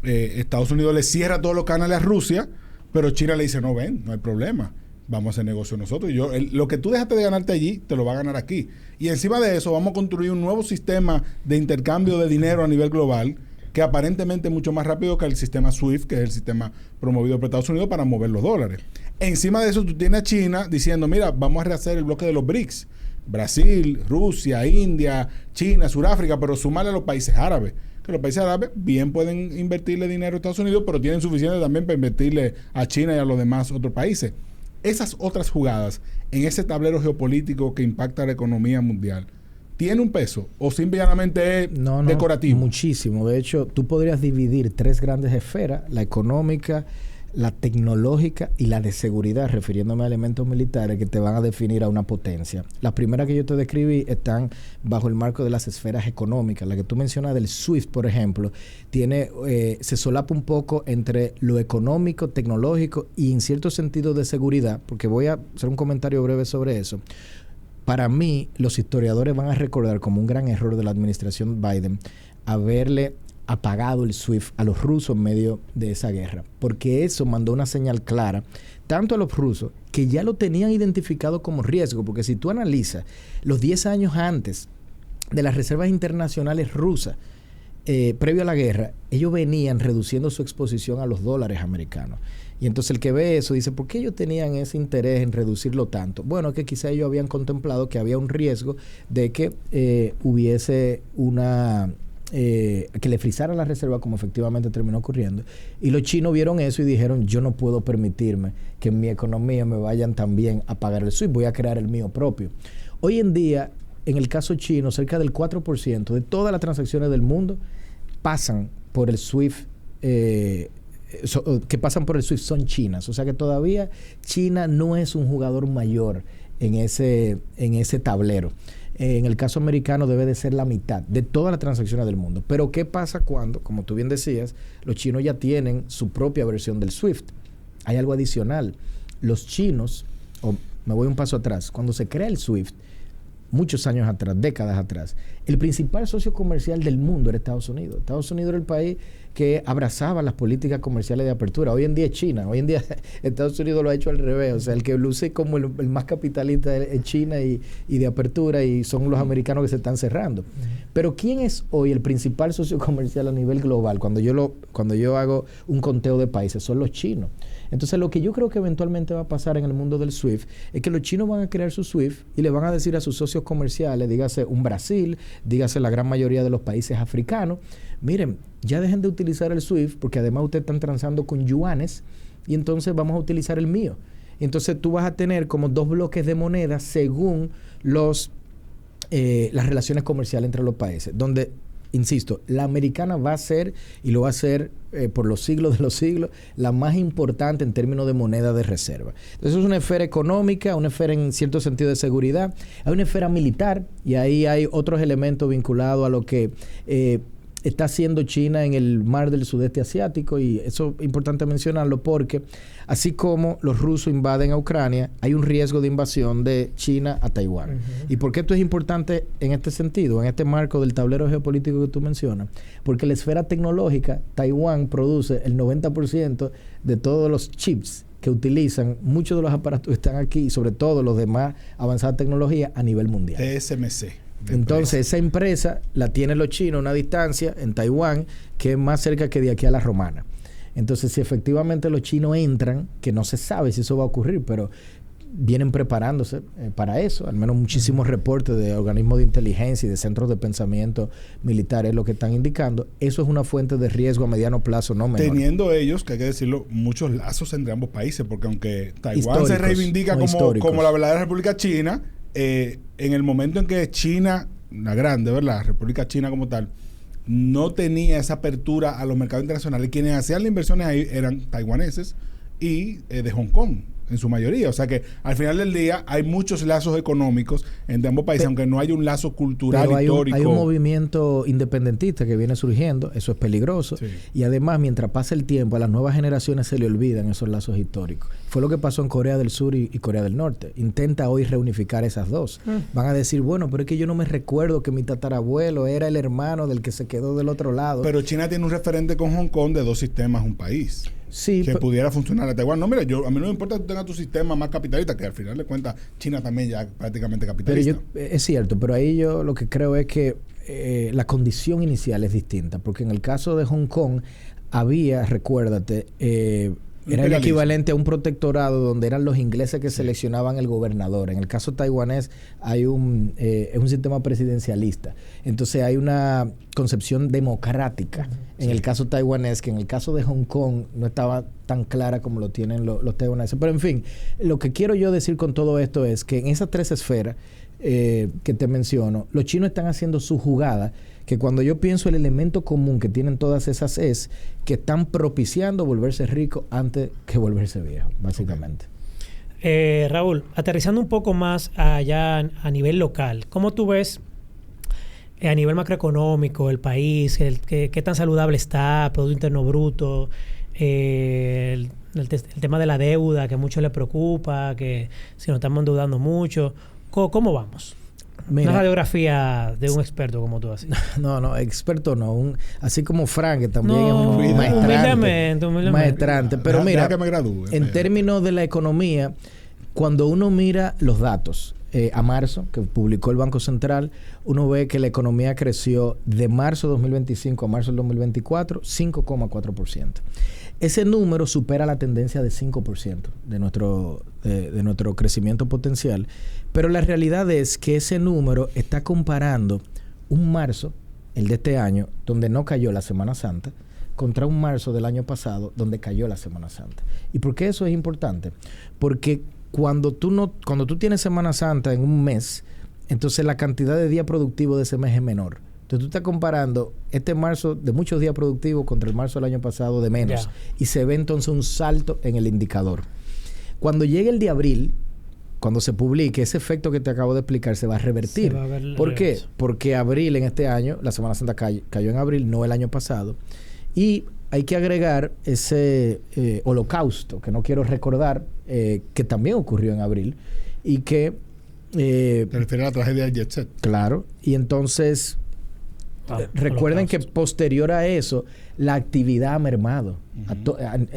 [SPEAKER 1] Estados Unidos le cierra todos los canales a Rusia, pero China le dice, no hay problema. Vamos a hacer negocio nosotros. Lo que tú dejaste de ganarte allí, te lo va a ganar aquí. Y encima de eso, vamos a construir un nuevo sistema de intercambio de dinero a nivel global que aparentemente es mucho más rápido que el sistema SWIFT, que es el sistema promovido por Estados Unidos para mover los dólares. Encima de eso, tú tienes a China diciendo, mira, vamos a rehacer el bloque de los BRICS. Brasil, Rusia, India, China, Sudáfrica, pero sumarle a los países árabes. Que los países árabes bien pueden invertirle dinero a Estados Unidos, pero tienen suficiente también para invertirle a China y a los demás otros países. Esas otras jugadas en ese tablero geopolítico que impacta la economía mundial, ¿tiene un peso o simplemente es decorativo?
[SPEAKER 3] Muchísimo. De hecho, tú podrías dividir 3 grandes esferas: la económica, la tecnológica y la de seguridad, refiriéndome a elementos militares que te van a definir a una potencia. Las primeras que yo te describí están bajo el marco de las esferas económicas. La que tú mencionas del SWIFT, por ejemplo, se solapa un poco entre lo económico, tecnológico y en cierto sentido de seguridad, porque voy a hacer un comentario breve sobre eso. Para mí, los historiadores van a recordar como un gran error de la administración Biden haberle apagado el SWIFT a los rusos en medio de esa guerra, porque eso mandó una señal clara tanto a los rusos, que ya lo tenían identificado como riesgo, porque si tú analizas los 10 años antes de las reservas internacionales rusas, previo a la guerra, ellos venían reduciendo su exposición a los dólares americanos. Y entonces el que ve eso dice, ¿por qué ellos tenían ese interés en reducirlo tanto? Bueno, que quizá ellos habían contemplado que había un riesgo de que hubiese que le frizaran la reserva, como efectivamente terminó ocurriendo. Y los chinos vieron eso y dijeron, yo no puedo permitirme que en mi economía me vayan también a pagar el SWIFT, voy a crear el mío propio. Hoy en día, en el caso chino, cerca del 4% de todas las transacciones del mundo pasan por el SWIFT, que pasan por el SWIFT son chinas. O sea que todavía China no es un jugador mayor en ese tablero. En el caso americano debe de ser la mitad de todas las transacciones del mundo. Pero ¿qué pasa cuando, como tú bien decías, los chinos ya tienen su propia versión del SWIFT? Hay algo adicional. Los chinos, me voy un paso atrás, cuando se crea el SWIFT, muchos años atrás, décadas atrás, el principal socio comercial del mundo era Estados Unidos. Estados Unidos era el país que abrazaba las políticas comerciales de apertura. Hoy en día es China. Hoy en día Estados Unidos lo ha hecho al revés. O sea, el que luce como el más capitalista es China y de apertura, y son los americanos que se están cerrando. Pero ¿quién es hoy el principal socio comercial a nivel global? Cuando yo hago un conteo de países, son los chinos. Entonces, lo que yo creo que eventualmente va a pasar en el mundo del SWIFT es que los chinos van a crear su SWIFT y le van a decir a sus socios comerciales, dígase un Brasil, dígase la gran mayoría de los países africanos, miren, ya dejen de utilizar el SWIFT porque además ustedes están transando con yuanes y entonces vamos a utilizar el mío. Entonces tú vas a tener como 2 bloques de moneda según los las relaciones comerciales entre los países, donde, insisto, la americana va a ser, y lo va a ser por los siglos de los siglos, la más importante en términos de moneda de reserva. Entonces es una esfera económica, una esfera en cierto sentido de seguridad, hay una esfera militar, y ahí hay otros elementos vinculados a lo que está haciendo China en el mar del sudeste asiático, y eso es importante mencionarlo porque así como los rusos invaden a Ucrania, hay un riesgo de invasión de China a Taiwán. ¿Y por qué esto es importante en este sentido, en este marco del tablero geopolítico que tú mencionas? Porque la esfera tecnológica, Taiwán produce el 90% de todos los chips que utilizan muchos de los aparatos que están aquí, y sobre todo los de más avanzada tecnología a nivel mundial.
[SPEAKER 1] TSMC.
[SPEAKER 3] Entonces, esa empresa la tienen los chinos a una distancia en Taiwán que es más cerca que de aquí a la Romana. Entonces, si efectivamente los chinos entran, que no se sabe si eso va a ocurrir, pero vienen preparándose para eso, al menos muchísimos reportes de organismos de inteligencia y de centros de pensamiento militares lo que están indicando, eso es una fuente de riesgo a mediano plazo no menor.
[SPEAKER 1] Teniendo ellos, que hay que decirlo, muchos lazos entre ambos países, porque aunque Taiwán se reivindica como la verdadera República China, en el momento en que China, la grande, ¿verdad? La República China como tal, no tenía esa apertura a los mercados internacionales, quienes hacían las inversiones ahí eran taiwaneses y de Hong Kong, en su mayoría. O sea que al final del día hay muchos lazos económicos entre ambos países, aunque no hay un lazo cultural histórico.
[SPEAKER 3] Hay un movimiento independentista que viene surgiendo, eso es peligroso. Sí. Y además, mientras pasa el tiempo, a las nuevas generaciones se le olvidan esos lazos históricos. Fue lo que pasó en Corea del Sur y Corea del Norte. Intenta hoy reunificar esas dos. Van a decir, bueno, pero es que yo no me recuerdo que mi tatarabuelo era el hermano del que se quedó del otro lado.
[SPEAKER 1] Pero China tiene un referente con Hong Kong de 2 sistemas, un país.
[SPEAKER 3] Sí,
[SPEAKER 1] que pudiera funcionar a Taiwán. No, mira, a mí no me importa que tú tengas tu sistema más capitalista, que al final de cuentas China también ya prácticamente capitalista.
[SPEAKER 3] Es cierto, pero ahí yo lo que creo es que la condición inicial es distinta, porque en el caso de Hong Kong había, recuérdate, era el equivalente a un protectorado donde eran los ingleses que seleccionaban el gobernador. En el caso taiwanés es un sistema presidencialista. Entonces hay una concepción democrática en el caso taiwanés, que en el caso de Hong Kong no estaba tan clara como lo tienen los taiwaneses. Pero en fin, lo que quiero yo decir con todo esto es que en esas 3 esferas que te menciono, los chinos están haciendo su jugada, que cuando yo pienso el elemento común que tienen todas esas es que están propiciando volverse ricos antes que volverse viejos, básicamente.
[SPEAKER 2] Raúl, aterrizando un poco más allá a nivel local, ¿cómo tú ves a nivel macroeconómico el país? ¿Qué tan saludable está? Producto Interno Bruto, el tema de la deuda que a muchos les preocupa, que si nos estamos endeudando mucho. ¿Cómo vamos? Mira, una radiografía de un experto como tú así.
[SPEAKER 3] No, experto no. Así como Frank, que también es un maestrante. Humildemente. Pero mira,
[SPEAKER 1] que me gradúe,
[SPEAKER 3] en términos de la economía, cuando uno mira los datos a marzo, que publicó el Banco Central, uno ve que la economía creció de marzo de 2025 a marzo del 2024, 5,4%. Ese número supera la tendencia de 5% de nuestro crecimiento potencial, pero la realidad es que ese número está comparando un marzo, el de este año, donde no cayó la Semana Santa, contra un marzo del año pasado, donde cayó la Semana Santa. ¿Y por qué eso es importante? Porque cuando tú tienes Semana Santa en un mes, entonces la cantidad de días productivos de ese mes es menor. Entonces tú estás comparando este marzo de muchos días productivos contra el marzo del año pasado de menos. Yeah. Y se ve entonces un salto en el indicador. Cuando llegue el de abril, cuando se publique, ese efecto que te acabo de explicar se va a revertir. ¿Por qué? Porque abril en este año, la Semana Santa cayó en abril, no el año pasado. Y hay que agregar ese holocausto, que no quiero recordar, que también ocurrió en abril. Y que...
[SPEAKER 1] ¿Te refieres a la tragedia del Jet Set?
[SPEAKER 3] Claro. Y entonces... recuerden que posterior a eso la actividad ha mermado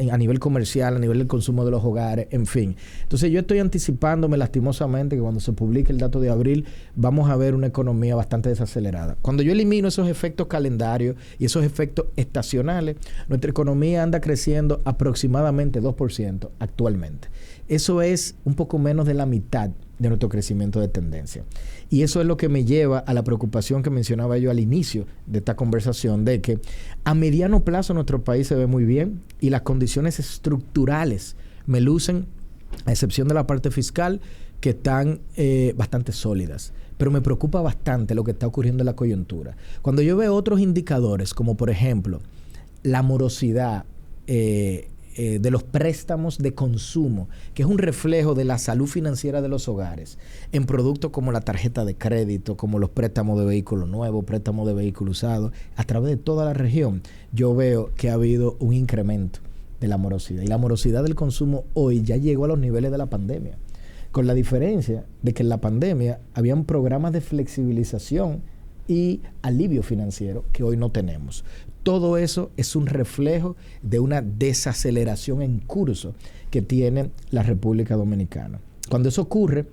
[SPEAKER 3] a nivel comercial, a nivel del consumo de los hogares, en fin. Entonces yo estoy anticipándome lastimosamente que cuando se publique el dato de abril vamos a ver una economía bastante desacelerada. Cuando yo elimino esos efectos calendarios y esos efectos estacionales, nuestra economía anda creciendo aproximadamente 2% actualmente. Eso es un poco menos de la mitad de nuestro crecimiento de tendencia. Y eso es lo que me lleva a la preocupación que mencionaba yo al inicio de esta conversación, de que a mediano plazo nuestro país se ve muy bien y las condiciones estructurales me lucen, a excepción de la parte fiscal, que están bastante sólidas. Pero me preocupa bastante lo que está ocurriendo en la coyuntura. Cuando yo veo otros indicadores, como por ejemplo la morosidad de los préstamos de consumo, que es un reflejo de la salud financiera de los hogares, en productos como la tarjeta de crédito, como los préstamos de vehículos nuevos, préstamos de vehículos usados, a través de toda la región, yo veo que ha habido un incremento de la morosidad. Y la morosidad del consumo hoy ya llegó a los niveles de la pandemia, con la diferencia de que en la pandemia habían programas de flexibilización y alivio financiero que hoy no tenemos. Todo eso es un reflejo de una desaceleración en curso que tiene la República Dominicana. Cuando eso ocurre,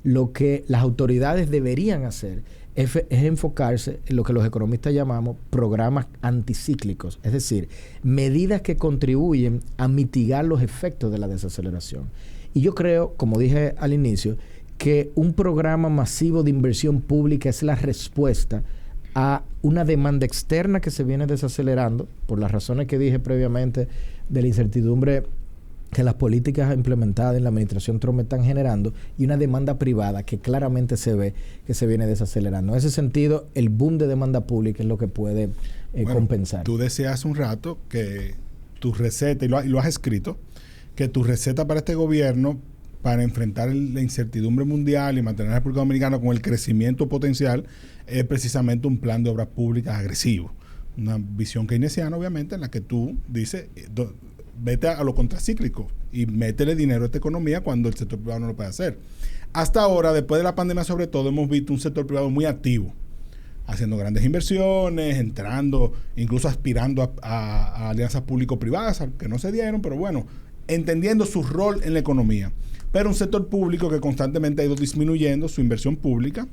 [SPEAKER 3] lo que las autoridades deberían hacer es enfocarse en lo que los economistas llamamos programas anticíclicos, es decir, medidas que contribuyen a mitigar los efectos de la desaceleración. Y yo creo, como dije al inicio, que un programa masivo de inversión pública es la respuesta a una demanda externa que se viene desacelerando por las razones que dije previamente de la incertidumbre que las políticas implementadas en la administración Trump están generando, y una demanda privada que claramente se ve que se viene desacelerando. En ese sentido, el boom de demanda pública es lo que puede compensar.
[SPEAKER 1] Tú decías hace un rato que tu receta, y lo has escrito, que tu receta para este gobierno para enfrentar la incertidumbre mundial y mantener a la República Dominicana con el crecimiento potencial es precisamente un plan de obras públicas agresivo. Una visión keynesiana, obviamente, en la que tú dices, vete a lo contracíclico y métele dinero a esta economía cuando el sector privado no lo puede hacer. Hasta ahora, después de la pandemia sobre todo, hemos visto un sector privado muy activo, haciendo grandes inversiones, entrando, incluso aspirando a alianzas público-privadas, que no se dieron, pero bueno, entendiendo su rol en la economía. Pero un sector público que constantemente ha ido disminuyendo su inversión pública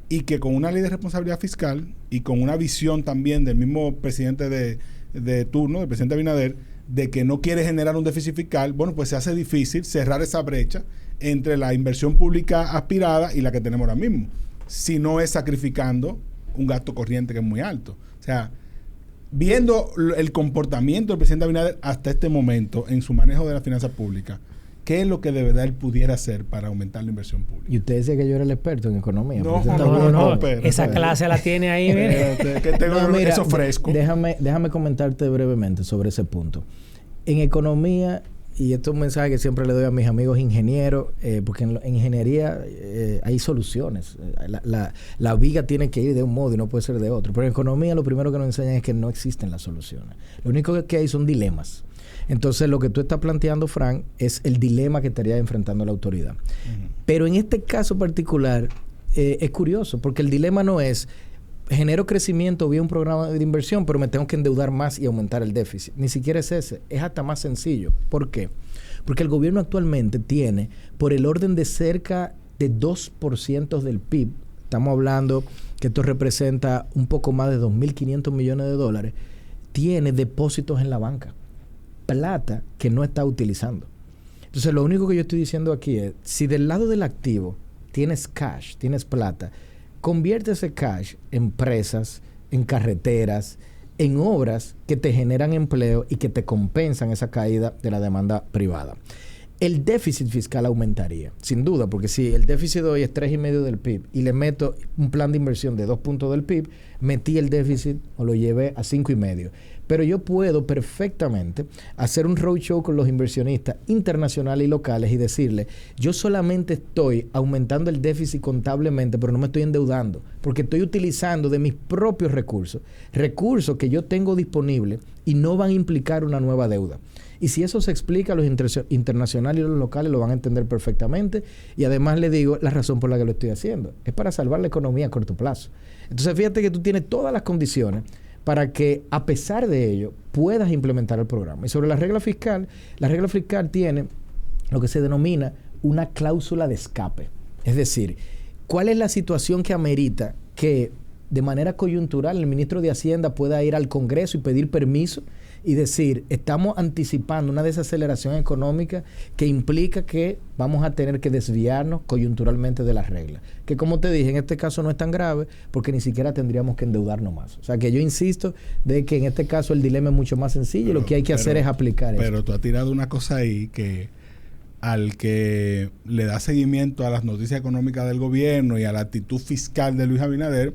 [SPEAKER 1] y que con una ley de responsabilidad fiscal y con una visión también del mismo presidente de turno, del presidente Abinader, de que no quiere generar un déficit fiscal, bueno, pues se hace difícil cerrar esa brecha entre la inversión pública aspirada y la que tenemos ahora mismo, si no es sacrificando un gasto corriente que es muy alto. O sea, viendo el comportamiento del presidente Abinader hasta este momento en su manejo de las finanzas públicas, ¿qué es lo que de verdad él pudiera hacer para aumentar la inversión pública?
[SPEAKER 3] Y usted decía que yo era el experto en economía.
[SPEAKER 2] No. Esa clase la tiene ahí, mire.
[SPEAKER 1] Que tengo mira, eso fresco.
[SPEAKER 3] Déjame comentarte brevemente sobre ese punto. En economía, y esto es un mensaje que siempre le doy a mis amigos ingenieros, porque en ingeniería hay soluciones. La viga tiene que ir de un modo y no puede ser de otro. Pero en economía lo primero que nos enseñan es que no existen las soluciones. Lo único que hay son dilemas. Entonces, lo que tú estás planteando, Frank, es el dilema que estaría enfrentando la autoridad. Uh-huh. Pero en este caso particular, es curioso, porque el dilema no es genero crecimiento vía un programa de inversión, pero me tengo que endeudar más y aumentar el déficit. Ni siquiera es ese. Es hasta más sencillo. ¿Por qué? Porque el gobierno actualmente tiene, por el orden de cerca de 2% del PIB, estamos hablando que esto representa un poco más de 2.500 millones de dólares, tiene depósitos en la banca. Plata que no está utilizando. Entonces, lo único que yo estoy diciendo aquí es, si del lado del activo tienes cash, tienes plata, convierte ese cash en presas, en carreteras, en obras que te generan empleo y que te compensan esa caída de la demanda privada. El déficit fiscal aumentaría, sin duda, porque si el déficit de hoy es 3,5 del PIB y le meto un plan de inversión de 2 puntos del PIB, metí el déficit o lo llevé a 5,5. Pero yo puedo perfectamente hacer un roadshow con los inversionistas internacionales y locales y decirle, yo solamente estoy aumentando el déficit contablemente, pero no me estoy endeudando, porque estoy utilizando de mis propios recursos que yo tengo disponibles y no van a implicar una nueva deuda. Y si eso se explica a los internacionales y los locales, lo van a entender perfectamente. Y además le digo la razón por la que lo estoy haciendo. Es para salvar la economía a corto plazo. Entonces, fíjate que tú tienes todas las condiciones para que, a pesar de ello, puedas implementar el programa. Y sobre la regla fiscal tiene lo que se denomina una cláusula de escape. Es decir, ¿cuál es la situación que amerita que de manera coyuntural el ministro de Hacienda pueda ir al Congreso y pedir permiso y decir, estamos anticipando una desaceleración económica que implica que vamos a tener que desviarnos coyunturalmente de las reglas? Que, como te dije, en este caso no es tan grave porque ni siquiera tendríamos que endeudarnos más. O sea, que yo insisto de que en este caso el dilema es mucho más sencillo y lo que hay que hacer es aplicar eso.
[SPEAKER 1] Pero tú has tirado una cosa ahí que al que le da seguimiento a las noticias económicas del gobierno y a la actitud fiscal de Luis Abinader,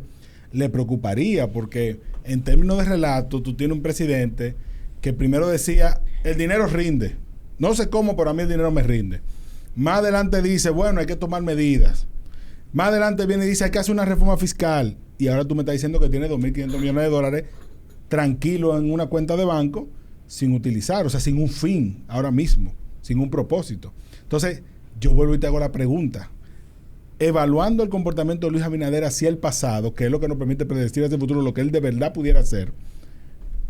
[SPEAKER 1] le preocuparía, porque en términos de relato, tú tienes un presidente que primero decía, el dinero rinde. No sé cómo, pero a mí el dinero me rinde. Más adelante dice, bueno, hay que tomar medidas. Más adelante viene y dice, hay que hacer una reforma fiscal. Y ahora tú me estás diciendo que tiene 2.500 millones de dólares tranquilo en una cuenta de banco sin utilizar, o sea, sin un fin ahora mismo, sin un propósito. Entonces, yo vuelvo y te hago la pregunta. Evaluando el comportamiento de Luis Abinader hacia el pasado, que es lo que nos permite predecir hacia el futuro, lo que él de verdad pudiera hacer,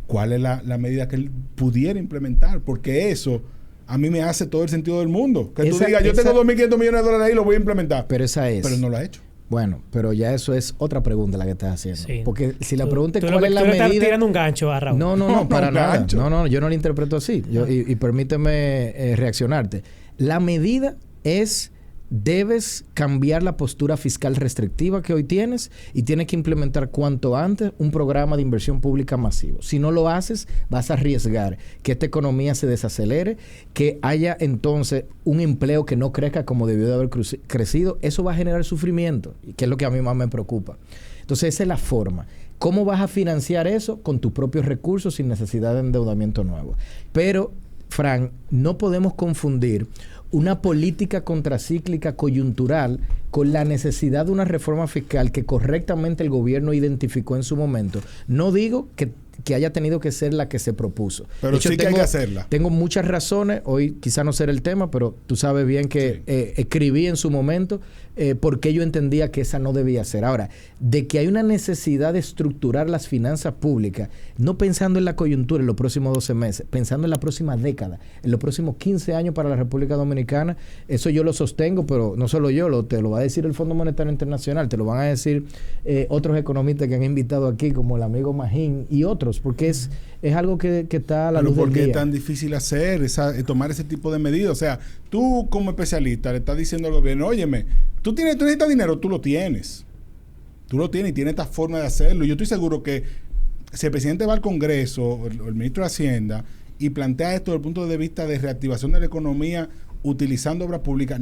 [SPEAKER 1] ¿cuál es la medida que él pudiera implementar? Porque eso a mí me hace todo el sentido del mundo. Que tú digas, yo tengo 2.500 millones de dólares ahí y lo voy a implementar.
[SPEAKER 3] Pero esa es.
[SPEAKER 1] Pero él no lo ha hecho.
[SPEAKER 3] Bueno, pero ya eso es otra pregunta la que estás haciendo.
[SPEAKER 2] Sí.
[SPEAKER 3] Porque si la pregunta es
[SPEAKER 2] cuál es la medida... Tú le estás tirando un gancho a Raúl.
[SPEAKER 3] No, para nada. No, yo no lo interpreto así. Y permíteme reaccionarte. La medida es... Debes cambiar la postura fiscal restrictiva que hoy tienes y tienes que implementar cuanto antes un programa de inversión pública masivo. Si no lo haces, vas a arriesgar que esta economía se desacelere, que haya entonces un empleo que no crezca como debió de haber crecido. Eso va a generar sufrimiento, que es lo que a mí más me preocupa. Entonces, esa es la forma. ¿Cómo vas a financiar eso? Con tus propios recursos sin necesidad de endeudamiento nuevo. Pero, Fran, no podemos confundir una política contracíclica coyuntural con la necesidad de una reforma fiscal que correctamente el gobierno identificó en su momento. No digo que haya tenido que ser la que se propuso.
[SPEAKER 1] Pero de hecho, sí que hay que hacerla.
[SPEAKER 3] Tengo muchas razones. Hoy quizá no será el tema, pero tú sabes bien que escribí en su momento porque yo entendía que esa no debía ser. Ahora, de que hay una necesidad de estructurar las finanzas públicas, no pensando en la coyuntura en los próximos 12 meses, pensando en la próxima década, en los próximos 15 años para la República Dominicana, eso yo lo sostengo, pero no solo yo, te lo va a decir el Fondo Monetario Internacional, te lo van a decir otros economistas que han invitado aquí, como el amigo Magín y otros, porque es algo que está a la luz del día.
[SPEAKER 1] ¿Por qué es tan difícil tomar ese tipo de medidas? O sea, tú como especialista le estás diciendo al gobierno, óyeme, tú necesitas dinero, tú lo tienes. Tú lo tienes y tienes esta forma de hacerlo. Y yo estoy seguro que si el presidente va al Congreso o el ministro de Hacienda y plantea esto desde el punto de vista de reactivación de la economía utilizando obras públicas,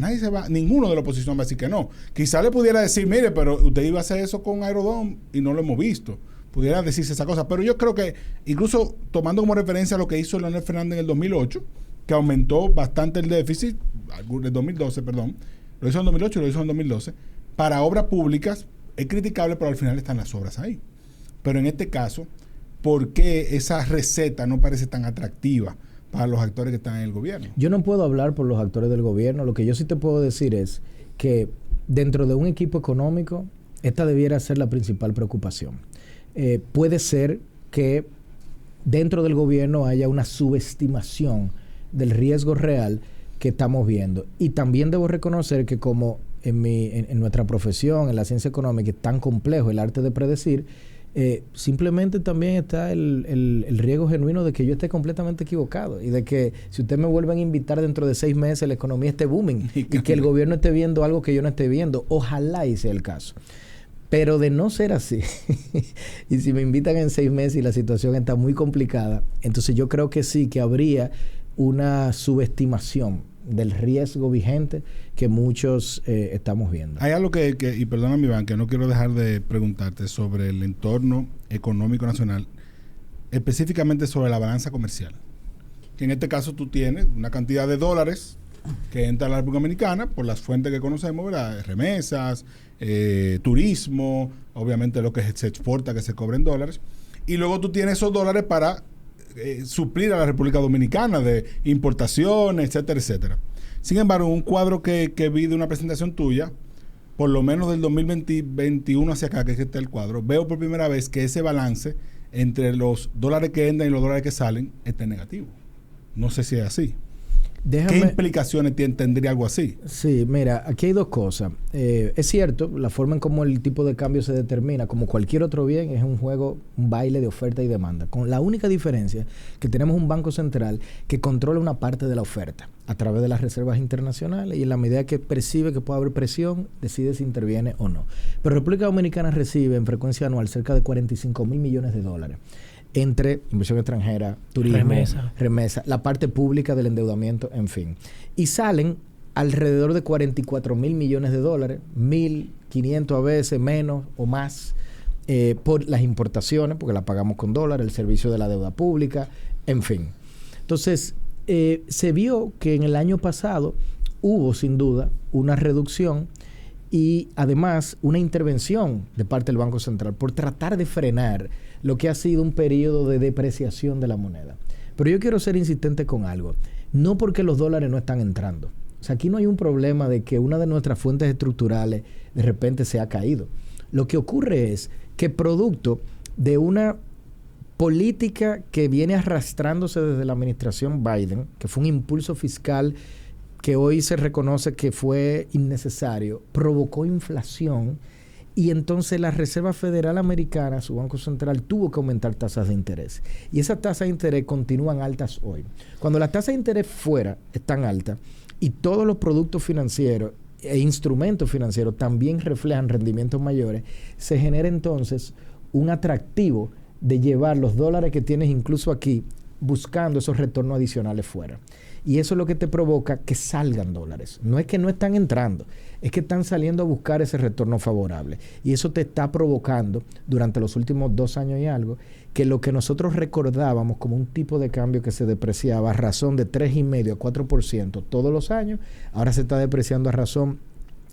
[SPEAKER 1] ninguno de la oposición va a decir que no. Quizá le pudiera decir, mire, pero usted iba a hacer eso con Aerodón y no lo hemos visto. Pudiera decirse esa cosa. Pero yo creo que, incluso tomando como referencia lo que hizo Leonel Fernández en el 2008, que aumentó bastante el déficit, el 2012, perdón, lo hizo en 2008 y lo hizo en 2012, para obras públicas es criticable, pero al final están las obras ahí. Pero en este caso, ¿por qué esa receta no parece tan atractiva para los actores que están en el gobierno?
[SPEAKER 3] Yo no puedo hablar por los actores del gobierno. Lo que yo sí te puedo decir es que dentro de un equipo económico, esta debiera ser la principal preocupación. Puede ser que dentro del gobierno haya una subestimación del riesgo real que estamos viendo. Y también debo reconocer que como en nuestra profesión, en la ciencia económica, es tan complejo el arte de predecir, simplemente también está el riesgo genuino de que yo esté completamente equivocado y de que si usted me vuelven a invitar dentro de 6 meses la economía esté booming y que el gobierno esté viendo algo que yo no esté viendo. Ojalá y sea el caso. Pero de no ser así, y si me invitan en 6 meses y la situación está muy complicada, entonces yo creo que sí, que habría una subestimación del riesgo vigente que muchos estamos viendo.
[SPEAKER 1] Hay algo y perdóname, Iván, que no quiero dejar de preguntarte sobre el entorno económico nacional, específicamente sobre la balanza comercial. Que en este caso tú tienes una cantidad de dólares que entra a la República Dominicana por las fuentes que conocemos, ¿verdad? Remesas, turismo, obviamente lo que se exporta que se cobra en dólares, y luego tú tienes esos dólares para suplir a la República Dominicana de importaciones, etcétera, etcétera. Sin embargo, un cuadro que vi de una presentación tuya, por lo menos del 2021 hacia acá, que es este el cuadro, veo por primera vez que ese balance entre los dólares que entran y los dólares que salen está negativo. No sé si es así. ¿Qué implicaciones tendría algo así?
[SPEAKER 3] Sí, mira, aquí hay dos cosas. Es cierto, la forma en cómo el tipo de cambio se determina, como cualquier otro bien, es un juego, un baile de oferta y demanda. Con la única diferencia que tenemos un banco central que controla una parte de la oferta a través de las reservas internacionales y en la medida que percibe que puede haber presión, decide si interviene o no. Pero República Dominicana recibe en frecuencia anual cerca de 45 mil millones de dólares. entre inversión extranjera, turismo, remesa, la parte pública del endeudamiento, en fin. Y salen alrededor de 44 mil millones de dólares, 1.500 a veces, menos o más, por las importaciones, porque las pagamos con dólares, el servicio de la deuda pública, en fin. Entonces, se vio que en el año pasado hubo sin duda una reducción y además una intervención de parte del Banco Central por tratar de frenar lo que ha sido un periodo de depreciación de la moneda. Pero yo quiero ser insistente con algo. No porque los dólares no están entrando. O sea, aquí no hay un problema de que una de nuestras fuentes estructurales de repente se ha caído. Lo que ocurre es que producto de una política que viene arrastrándose desde la administración Biden, que fue un impulso fiscal que hoy se reconoce que fue innecesario, provocó inflación y entonces la Reserva Federal Americana, su Banco Central, tuvo que aumentar tasas de interés. Y esas tasas de interés continúan altas hoy. Cuando las tasas de interés fuera están altas y todos los productos financieros e instrumentos financieros también reflejan rendimientos mayores, se genera entonces un atractivo de llevar los dólares que tienes incluso aquí buscando esos retornos adicionales fuera. Y eso es lo que te provoca que salgan dólares. No es que no están entrando, es que están saliendo a buscar ese retorno favorable. Y eso te está provocando, durante los últimos 2 años y algo, que lo que nosotros recordábamos como un tipo de cambio que se depreciaba a razón de 3,5 a 4% todos los años, ahora se está depreciando a razón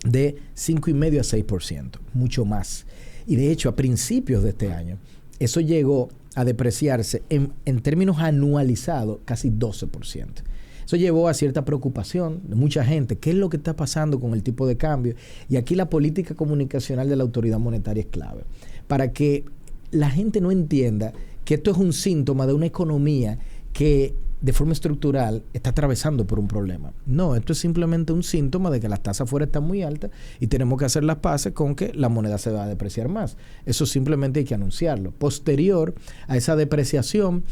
[SPEAKER 3] de 5,5 a 6%, mucho más. Y de hecho, a principios de este año, eso llegó a depreciarse en términos anualizados casi 12%. Eso llevó a cierta preocupación de mucha gente. ¿Qué es lo que está pasando con el tipo de cambio? Y aquí la política comunicacional de la autoridad monetaria es clave. Para que la gente no entienda que esto es un síntoma de una economía que de forma estructural está atravesando por un problema. No, esto es simplemente un síntoma de que las tasas fuera están muy altas y tenemos que hacer las paces con que la moneda se va a depreciar más. Eso simplemente hay que anunciarlo. Posterior a esa depreciación,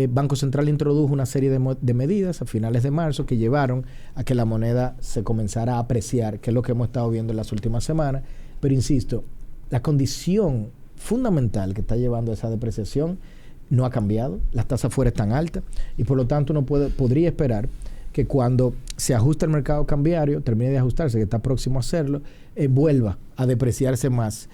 [SPEAKER 3] Banco Central introdujo una serie de medidas a finales de marzo que llevaron a que la moneda se comenzara a apreciar, que es lo que hemos estado viendo en las últimas semanas. Pero insisto, la condición fundamental que está llevando a esa depreciación no ha cambiado, las tasas fuera están altas y por lo tanto uno podría esperar que cuando se ajuste el mercado cambiario, termine de ajustarse, que está próximo a hacerlo, vuelva a depreciarse más.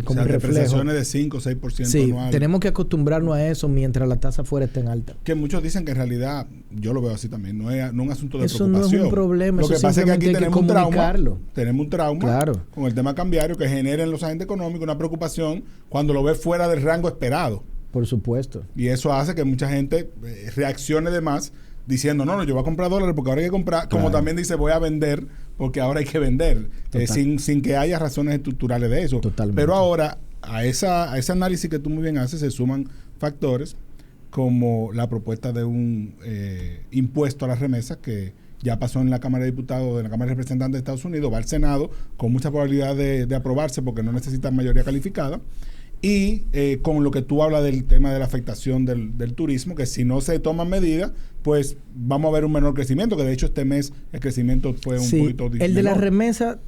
[SPEAKER 3] Como
[SPEAKER 1] depreciaciones de 5 o 6%
[SPEAKER 3] sí,
[SPEAKER 1] anual.
[SPEAKER 3] Tenemos que acostumbrarnos a eso mientras la tasa fuera estén alta.
[SPEAKER 1] Que muchos dicen que en realidad, yo lo veo así también, no es un asunto de
[SPEAKER 3] eso
[SPEAKER 1] preocupación.
[SPEAKER 3] Eso no es un problema.
[SPEAKER 1] Lo que pasa es que aquí tenemos un trauma
[SPEAKER 3] claro,
[SPEAKER 1] con el tema cambiario que genera en los agentes económicos una preocupación cuando lo ve fuera del rango esperado.
[SPEAKER 3] Por supuesto.
[SPEAKER 1] Y eso hace que mucha gente reaccione de más diciendo, no, yo voy a comprar dólares porque ahora hay que comprar, claro. Como también dice, voy a vender porque ahora hay que vender, sin que haya razones estructurales de eso.
[SPEAKER 3] Totalmente.
[SPEAKER 1] Pero ahora, a ese análisis que tú muy bien haces, se suman factores como la propuesta de un impuesto a las remesas que ya pasó en la Cámara de Diputados, en la Cámara de Representantes de Estados Unidos, va al Senado con mucha probabilidad de aprobarse porque no necesita mayoría calificada. Y con lo que tú hablas del tema de la afectación del turismo, que si no se toman medidas, pues vamos a ver un menor crecimiento, que de hecho este mes el crecimiento fue un poquito disminuido.
[SPEAKER 3] El de la remesa,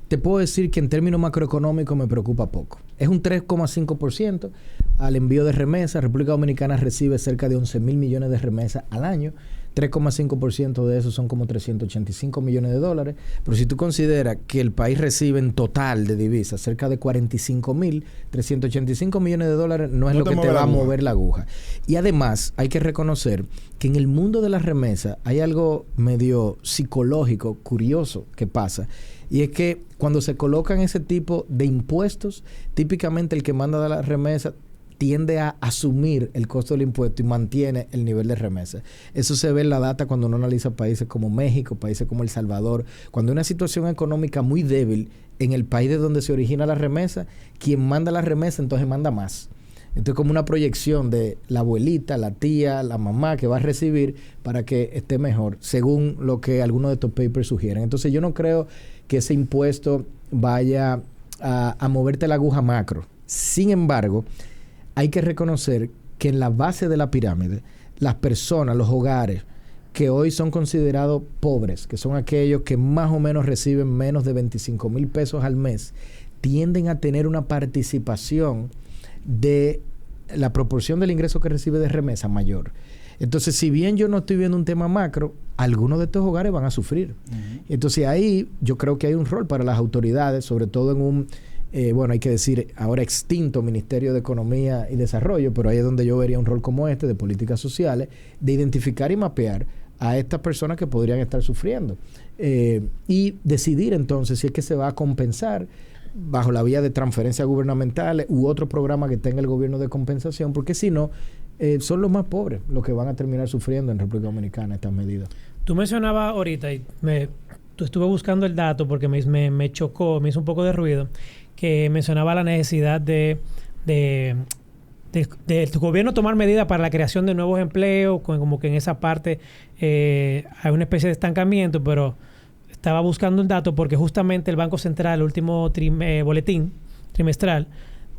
[SPEAKER 3] te puedo decir que en términos macroeconómicos me preocupa poco. Es un 3,5% al envío de remesas. República Dominicana recibe cerca de 11,000 millones de remesas al año. 3,5% de eso son como 385 millones de dólares. Pero si tú consideras que el país recibe en total de divisas cerca de 45,000, 385 millones de dólares no es lo que te va a mover la aguja. Y además hay que reconocer que en el mundo de las remesas hay algo medio psicológico, curioso que pasa. Y es que cuando se colocan ese tipo de impuestos, típicamente el que manda la remesa tiende a asumir el costo del impuesto y mantiene el nivel de remesa. Eso se ve en la data cuando uno analiza países como México, países como El Salvador. Cuando hay una situación económica muy débil en el país de donde se origina la remesa, quien manda la remesa entonces manda más. Entonces como una proyección de la abuelita, la tía, la mamá que va a recibir para que esté mejor, según lo que algunos de estos papers sugieren. Entonces yo no creo que ese impuesto vaya a moverte la aguja macro. Sin embargo, hay que reconocer que en la base de la pirámide, las personas, los hogares que hoy son considerados pobres, que son aquellos que más o menos reciben menos de 25,000 pesos al mes, tienden a tener una participación de la proporción del ingreso que recibe de remesa mayor. Entonces, si bien yo no estoy viendo un tema macro, algunos de estos hogares van a sufrir. Entonces, ahí yo creo que hay un rol para las autoridades, sobre todo en un, hay que decir, ahora extinto Ministerio de Economía y Desarrollo, pero ahí es donde yo vería un rol como este, de políticas sociales, de identificar y mapear a estas personas que podrían estar sufriendo. Y decidir entonces si es que se va a compensar bajo la vía de transferencias gubernamentales u otro programa que tenga el gobierno de compensación, porque si no, son los más pobres los que van a terminar sufriendo en República Dominicana estas medidas.
[SPEAKER 2] Tú mencionabas ahorita, y estuve buscando el dato porque me chocó, me hizo un poco de ruido, que mencionaba la necesidad de tu gobierno tomar medidas para la creación de nuevos empleos, como que en esa parte hay una especie de estancamiento, pero estaba buscando un dato porque justamente el Banco Central, el último boletín trimestral,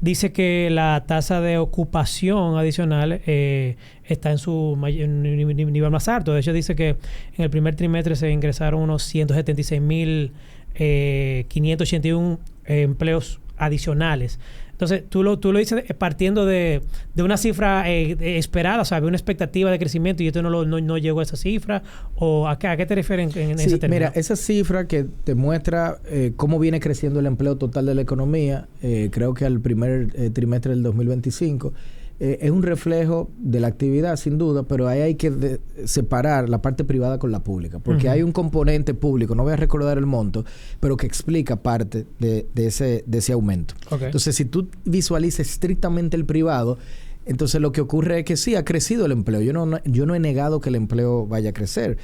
[SPEAKER 2] dice que la tasa de ocupación adicional está en su nivel más alto. De hecho, dice que en el primer trimestre se ingresaron unos 176.581 empleos adicionales. Entonces, tú lo dices partiendo de una cifra esperada, o sea, había una expectativa de crecimiento y esto no llegó a esa cifra. ¿O a qué te refieres en ese término?
[SPEAKER 3] Mira, esa cifra que te muestra cómo viene creciendo el empleo total de la economía, creo que al primer trimestre del 2025, es un reflejo de la actividad, sin duda, pero ahí hay que separar la parte privada con la pública, porque hay un componente público, no voy a recordar el monto, pero que explica parte de ese aumento. Okay. Entonces, si tú visualizas estrictamente el privado, entonces lo que ocurre es que sí, ha crecido el empleo. Yo no he negado que el empleo vaya a crecer.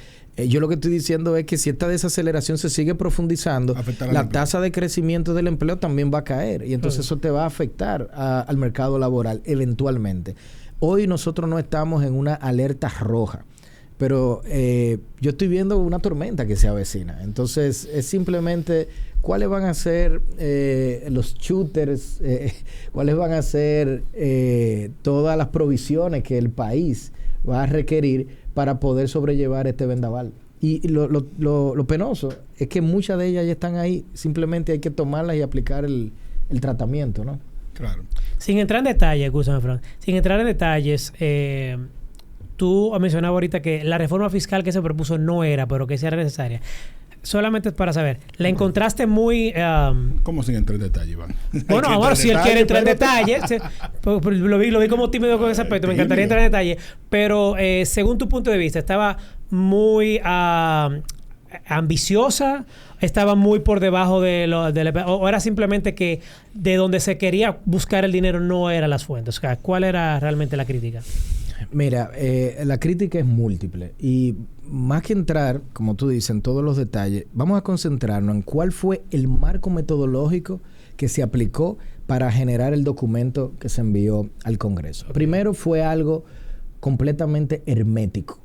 [SPEAKER 3] Yo lo que estoy diciendo es que si esta desaceleración se sigue profundizando, la tasa de crecimiento del empleo también va a caer. Y entonces eso te va a afectar al mercado laboral eventualmente. Hoy nosotros no estamos en una alerta roja, pero yo estoy viendo una tormenta que se avecina. Entonces es simplemente cuáles van a ser los shooters, cuáles van a ser todas las provisiones que el país va a requerir para poder sobrellevar este vendaval. Y lo penoso es que muchas de ellas ya están ahí. Simplemente hay que tomarlas y aplicar el tratamiento, ¿no?
[SPEAKER 1] Claro.
[SPEAKER 2] Sin entrar en detalles, escúchame, Fran. Sin entrar en detalles, tú mencionabas ahorita que la reforma fiscal que se propuso no era, pero que sí era necesaria. Solamente para saber, ¿la encontraste muy...?
[SPEAKER 1] ¿Cómo sin entrar en detalle, Iván?
[SPEAKER 2] Bueno, ahora si él quiere entrar en detalle, lo vi como tímido con ese aspecto, me encantaría entrar en detalle, pero según tu punto de vista, ¿estaba muy ambiciosa? ¿Estaba muy por debajo o era simplemente que de donde se quería buscar el dinero no eran las fuentes? O sea, ¿cuál era realmente la crítica?
[SPEAKER 3] Mira, la crítica es múltiple y más que entrar, como tú dices, en todos los detalles, vamos a concentrarnos en cuál fue el marco metodológico que se aplicó para generar el documento que se envió al Congreso. Okay. Primero fue algo completamente hermético.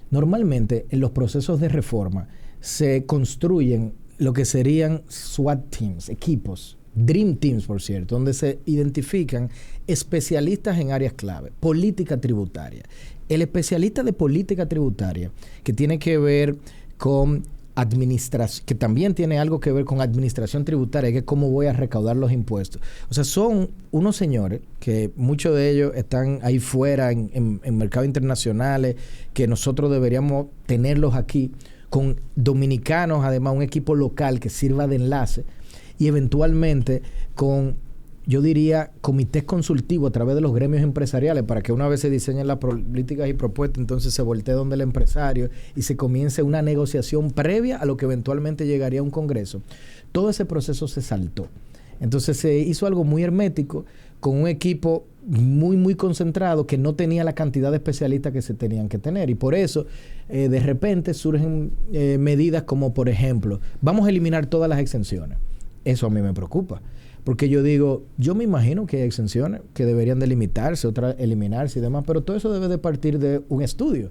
[SPEAKER 3] Normalmente en los procesos de reforma se construyen lo que serían SWAT teams, equipos, Dream Teams, por cierto, donde se identifican especialistas en áreas clave, política tributaria. El especialista de política tributaria, que tiene que ver con administración, que también tiene algo que ver con administración tributaria, que es cómo voy a recaudar los impuestos. O sea, son unos señores que muchos de ellos están ahí fuera en mercados internacionales, que nosotros deberíamos tenerlos aquí, con dominicanos, además un equipo local que sirva de enlace, y eventualmente con, yo diría, comités consultivos a través de los gremios empresariales para que una vez se diseñen las políticas y propuestas, entonces se voltee donde el empresario y se comience una negociación previa a lo que eventualmente llegaría a un congreso. Todo ese proceso se saltó. Entonces se hizo algo muy hermético con un equipo muy, muy concentrado que no tenía la cantidad de especialistas que se tenían que tener. Y por eso, de repente surgen medidas como, por ejemplo, vamos a eliminar todas las exenciones. Eso a mí me preocupa, porque yo digo, yo me imagino que hay exenciones que deberían de limitarse, otras eliminarse y demás, pero todo eso debe de partir de un estudio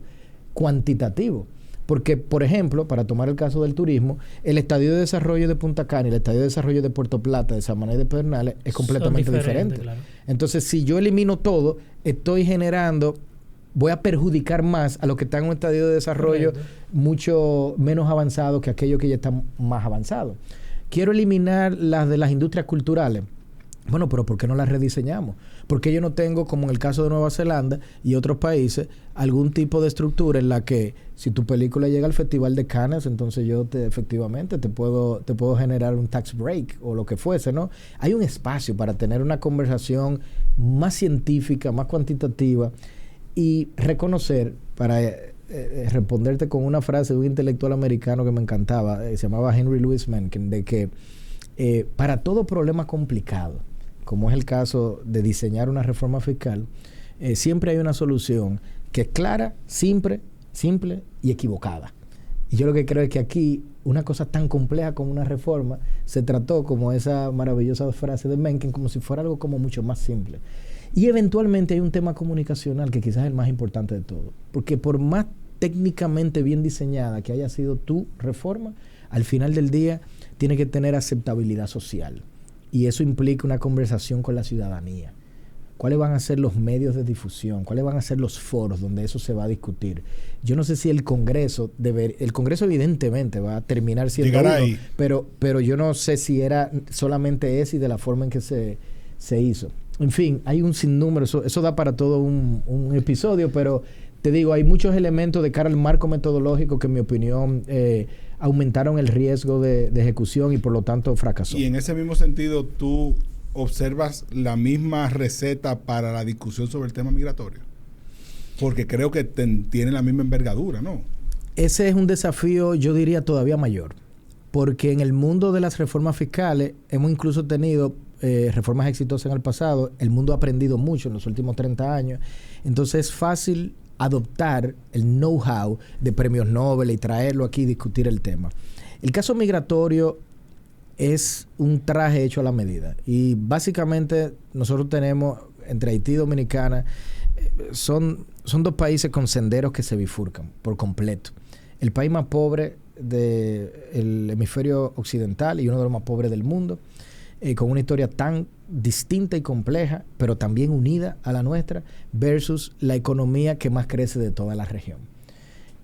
[SPEAKER 3] cuantitativo. Porque, por ejemplo, para tomar el caso del turismo, el Estadio de Desarrollo de Punta Cana y el Estadio de Desarrollo de Puerto Plata, de Samaná y de Pedernales, es completamente diferente. Claro. Entonces, si yo elimino todo, voy a perjudicar más a los que están en un estadio de desarrollo mucho menos avanzado que aquellos que ya están más avanzados. Quiero eliminar las de las industrias culturales. Bueno, pero ¿por qué no las rediseñamos? Porque yo no tengo, como en el caso de Nueva Zelanda y otros países, algún tipo de estructura en la que si tu película llega al Festival de Cannes, entonces yo efectivamente te puedo generar un tax break o lo que fuese, ¿no? Hay un espacio para tener una conversación más científica, más cuantitativa y reconocer, para responderte con una frase de un intelectual americano que me encantaba, se llamaba Henry Louis Mencken, de que para todo problema complicado, como es el caso de diseñar una reforma fiscal, siempre hay una solución que es clara, simple y equivocada. Y yo lo que creo es que aquí una cosa tan compleja como una reforma se trató como esa maravillosa frase de Mencken, como si fuera algo como mucho más simple. Y eventualmente hay un tema comunicacional que quizás es el más importante de todo. Porque por más técnicamente bien diseñada que haya sido tu reforma, al final del día tiene que tener aceptabilidad social. Y eso implica una conversación con la ciudadanía. ¿Cuáles van a ser los medios de difusión? ¿Cuáles van a ser los foros donde eso se va a discutir? Yo no sé si el Congreso evidentemente va a terminar siendo uno, pero yo no sé si era solamente ese y de la forma en que se hizo. En fin, hay un sinnúmero, eso da para todo un episodio, pero te digo, hay muchos elementos de cara al marco metodológico que en mi opinión aumentaron el riesgo de ejecución y por lo tanto fracasó.
[SPEAKER 1] Y en ese mismo sentido, tú observas la misma receta para la discusión sobre el tema migratorio, porque creo que tiene la misma envergadura, ¿no?
[SPEAKER 3] Ese es un desafío, yo diría, todavía mayor, porque en el mundo de las reformas fiscales hemos incluso tenido reformas exitosas en el pasado. El mundo ha aprendido mucho en los últimos 30 años, entonces es fácil adoptar el know-how de premios Nobel y traerlo aquí y discutir el tema. El caso migratorio es un traje hecho a la medida. Y básicamente nosotros tenemos, entre Haití y Dominicana, son dos países con senderos que se bifurcan por completo. El país más pobre del hemisferio occidental y uno de los más pobres del mundo, con una historia tan distinta y compleja, pero también unida a la nuestra, versus la economía que más crece de toda la región.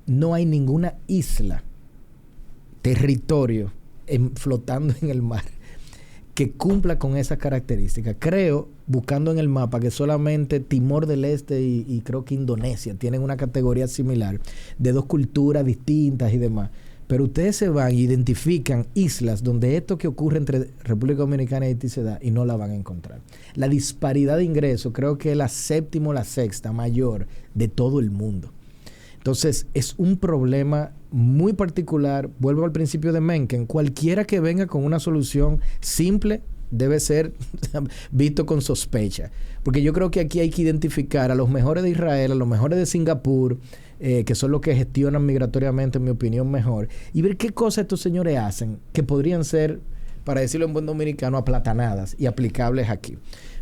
[SPEAKER 3] No hay ninguna isla, territorio, flotando en el mar, que cumpla con esas características. Creo, buscando en el mapa, que solamente Timor del Este y creo que Indonesia tienen una categoría similar de dos culturas distintas y demás. Pero ustedes se van e identifican islas donde esto que ocurre entre República Dominicana y Haití se da y no la van a encontrar. La disparidad de ingresos creo que es la séptima o la sexta mayor de todo el mundo. Entonces, es un problema muy particular. Vuelvo al principio de Mencken. Cualquiera que venga con una solución simple debe ser visto con sospecha. Porque yo creo que aquí hay que identificar a los mejores de Israel, a los mejores de Singapur, que son los que gestionan migratoriamente, en mi opinión, mejor, y ver qué cosas estos señores hacen que podrían ser, para decirlo en buen dominicano, aplatanadas y aplicables aquí.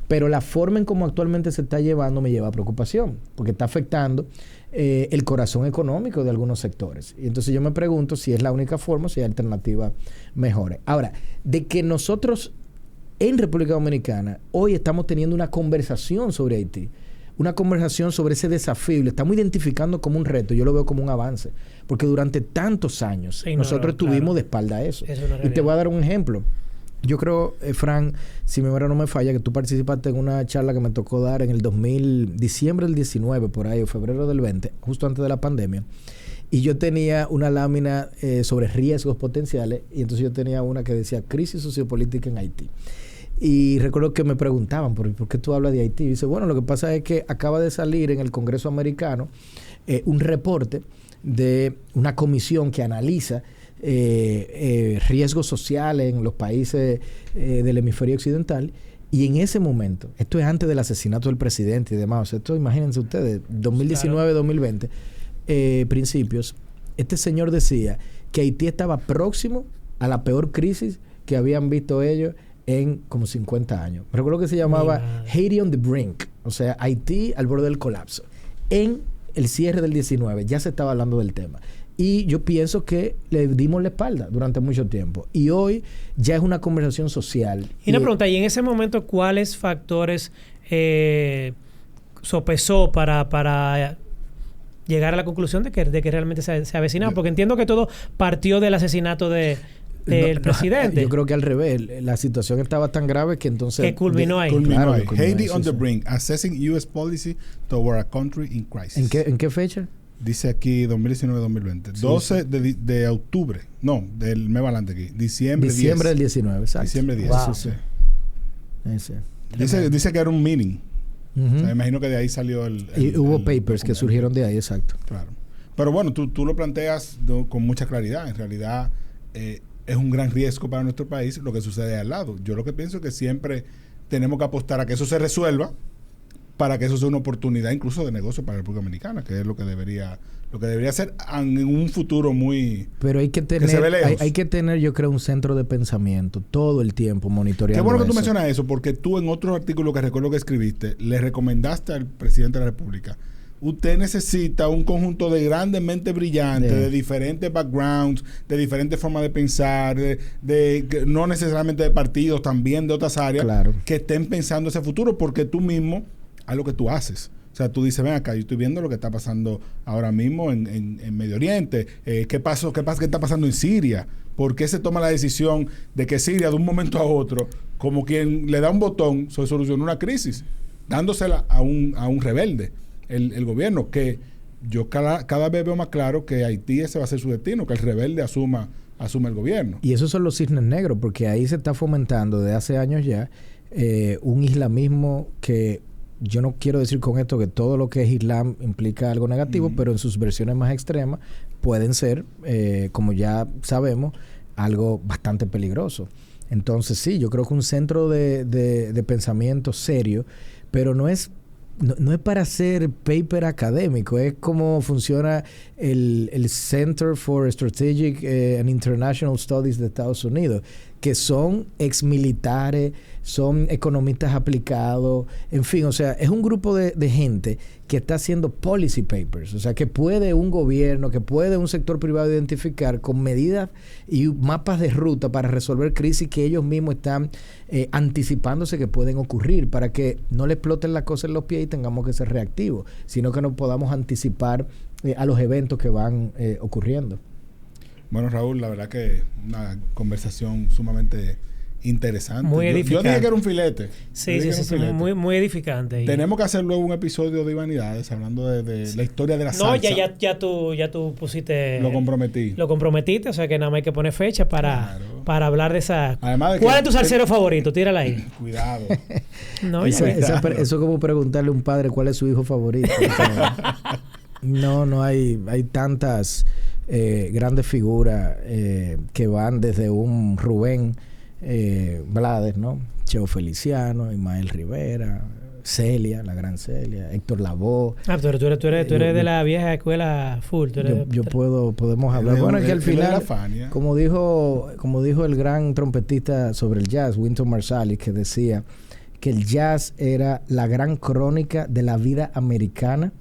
[SPEAKER 3] Pero la forma en cómo actualmente se está llevando me lleva a preocupación, porque está afectando el corazón económico de algunos sectores. Y entonces yo me pregunto si es la única forma, si hay alternativas mejores. Ahora, de que nosotros en República Dominicana hoy estamos teniendo una conversación sobre Haití, una conversación sobre ese desafío, lo estamos identificando como un reto, yo lo veo como un avance, porque durante tantos años nosotros estuvimos de espalda a eso. Y te voy a dar un ejemplo. Yo creo, Fran, si mi memoria no me falla, que tú participaste en una charla que me tocó dar en el diciembre del 19, por ahí, o febrero del 20, justo antes de la pandemia. Y yo tenía una lámina sobre riesgos potenciales, y entonces yo tenía una que decía crisis sociopolítica en Haití. Y recuerdo que me preguntaban, ¿por qué tú hablas de Haití? Y dice, bueno, lo que pasa es que acaba de salir en el Congreso americano un reporte de una comisión que analiza riesgos sociales en los países del hemisferio occidental. Y en ese momento, esto es antes del asesinato del presidente y demás, o sea, esto imagínense ustedes, 2019-2020, principios, este señor decía que Haití estaba próximo a la peor crisis que habían visto ellos en como 50 años. Me recuerdo que se llamaba Haiti on the Brink, o sea, Haití al borde del colapso. En el cierre del 19 ya se estaba hablando del tema. Y yo pienso que le dimos la espalda durante mucho tiempo. Y hoy ya es una conversación social.
[SPEAKER 2] Y una pregunta, ¿y en ese momento cuáles factores sopesó para llegar a la conclusión de que realmente se avecinaba? Porque entiendo que todo partió del asesinato de el presidente.
[SPEAKER 3] Yo creo que al revés. La situación estaba tan grave que entonces...
[SPEAKER 2] Que culminó ahí.
[SPEAKER 1] Culminó ahí.
[SPEAKER 3] Culminó
[SPEAKER 1] Haiti
[SPEAKER 3] ahí,
[SPEAKER 1] on
[SPEAKER 3] sí,
[SPEAKER 1] the
[SPEAKER 3] sí.
[SPEAKER 1] brink. Assessing U.S. policy toward a country in crisis.
[SPEAKER 3] ¿En qué fecha?
[SPEAKER 1] Dice aquí 2019-2020.
[SPEAKER 3] Sí,
[SPEAKER 1] 12 de octubre. No, del mes adelante aquí. Diciembre 10.
[SPEAKER 3] Del 19, exacto.
[SPEAKER 1] Diciembre 10.
[SPEAKER 2] Wow.
[SPEAKER 3] Sí, sí.
[SPEAKER 1] Dice que era un meeting.
[SPEAKER 3] Ujú.
[SPEAKER 1] O sea, me imagino que de ahí salió el
[SPEAKER 3] Y hubo papers que
[SPEAKER 1] documento.
[SPEAKER 3] surgieron de ahí, exacto.
[SPEAKER 1] Claro. Pero bueno, tú lo planteas con mucha claridad. En realidad es un gran riesgo para nuestro país lo que sucede al lado. Yo lo que pienso es que siempre tenemos que apostar a que eso se resuelva para que eso sea una oportunidad incluso de negocio para la República Dominicana, que es lo que debería ser en un futuro muy...
[SPEAKER 3] Pero hay que
[SPEAKER 1] se ve
[SPEAKER 3] tener,
[SPEAKER 1] lejos.
[SPEAKER 3] hay que tener, yo creo, un centro de pensamiento todo el tiempo monitoreando.
[SPEAKER 1] Qué bueno que tú
[SPEAKER 3] eso.
[SPEAKER 1] mencionas eso, porque tú en otro artículo que recuerdo que escribiste, le recomendaste al presidente de la República: usted necesita un conjunto de grandes mentes brillantes,
[SPEAKER 3] Sí.
[SPEAKER 1] de diferentes backgrounds, de diferentes formas de pensar, no necesariamente de partidos, también de otras áreas,
[SPEAKER 3] Claro.
[SPEAKER 1] que estén pensando ese futuro, porque tú mismo haz lo que tú haces. O sea, tú dices, ven acá, yo estoy viendo lo que está pasando ahora mismo en Medio Oriente. ¿Qué está pasando en Siria? ¿Por qué se toma la decisión de que Siria, de un momento a otro, como quien le da un botón, se soluciona una crisis, dándosela a un rebelde, el gobierno? Que yo cada vez veo más claro que Haití ese va a ser su destino, que el rebelde asuma el gobierno.
[SPEAKER 3] Y esos son los cisnes negros, porque ahí se está fomentando desde hace años ya un islamismo que... Yo no quiero decir con esto que todo lo que es Islam implica algo negativo, pero en sus versiones más extremas pueden ser, como ya sabemos, algo bastante peligroso. Entonces sí, yo creo que un centro de pensamiento serio, pero no es para hacer paper académico, es como funciona el Center for Strategic and International Studies de Estados Unidos, que son exmilitares, son economistas aplicados, en fin, o sea, es un grupo de gente que está haciendo policy papers, o sea, que puede un gobierno, que puede un sector privado identificar con medidas y mapas de ruta para resolver crisis que ellos mismos están anticipándose que pueden ocurrir, para que no le exploten las cosas en los pies y tengamos que ser reactivos, sino que nos podamos anticipar a los eventos que van ocurriendo.
[SPEAKER 1] Bueno, Raúl, la verdad que una conversación sumamente interesante.
[SPEAKER 2] Muy edificante.
[SPEAKER 1] Yo dije que era un filete.
[SPEAKER 2] Sí, muy edificante.
[SPEAKER 1] Tenemos que hacer luego un episodio de Humanidades hablando de la historia de la salsa.
[SPEAKER 2] No, ya tú pusiste...
[SPEAKER 1] Lo comprometí.
[SPEAKER 2] Lo comprometiste, o sea que nada más hay que poner fecha para hablar de esa...
[SPEAKER 1] Además de
[SPEAKER 2] ¿Cuál es tu salsero favorito? Tírala ahí.
[SPEAKER 1] Cuidado.
[SPEAKER 2] No,
[SPEAKER 3] eso es como preguntarle a un padre cuál es su hijo favorito. O sea, no hay tantas grandes figuras que van desde un Rubén Blades, ¿no? Cheo Feliciano, Ismael Rivera, Celia, la gran Celia, Héctor Lavoe.
[SPEAKER 2] Pero tú eres de la vieja escuela full.
[SPEAKER 3] Podemos hablar. Bueno, es que al final, como dijo el gran trompetista sobre el jazz, Wynton Marsalis, que decía que el jazz era la gran crónica de la vida americana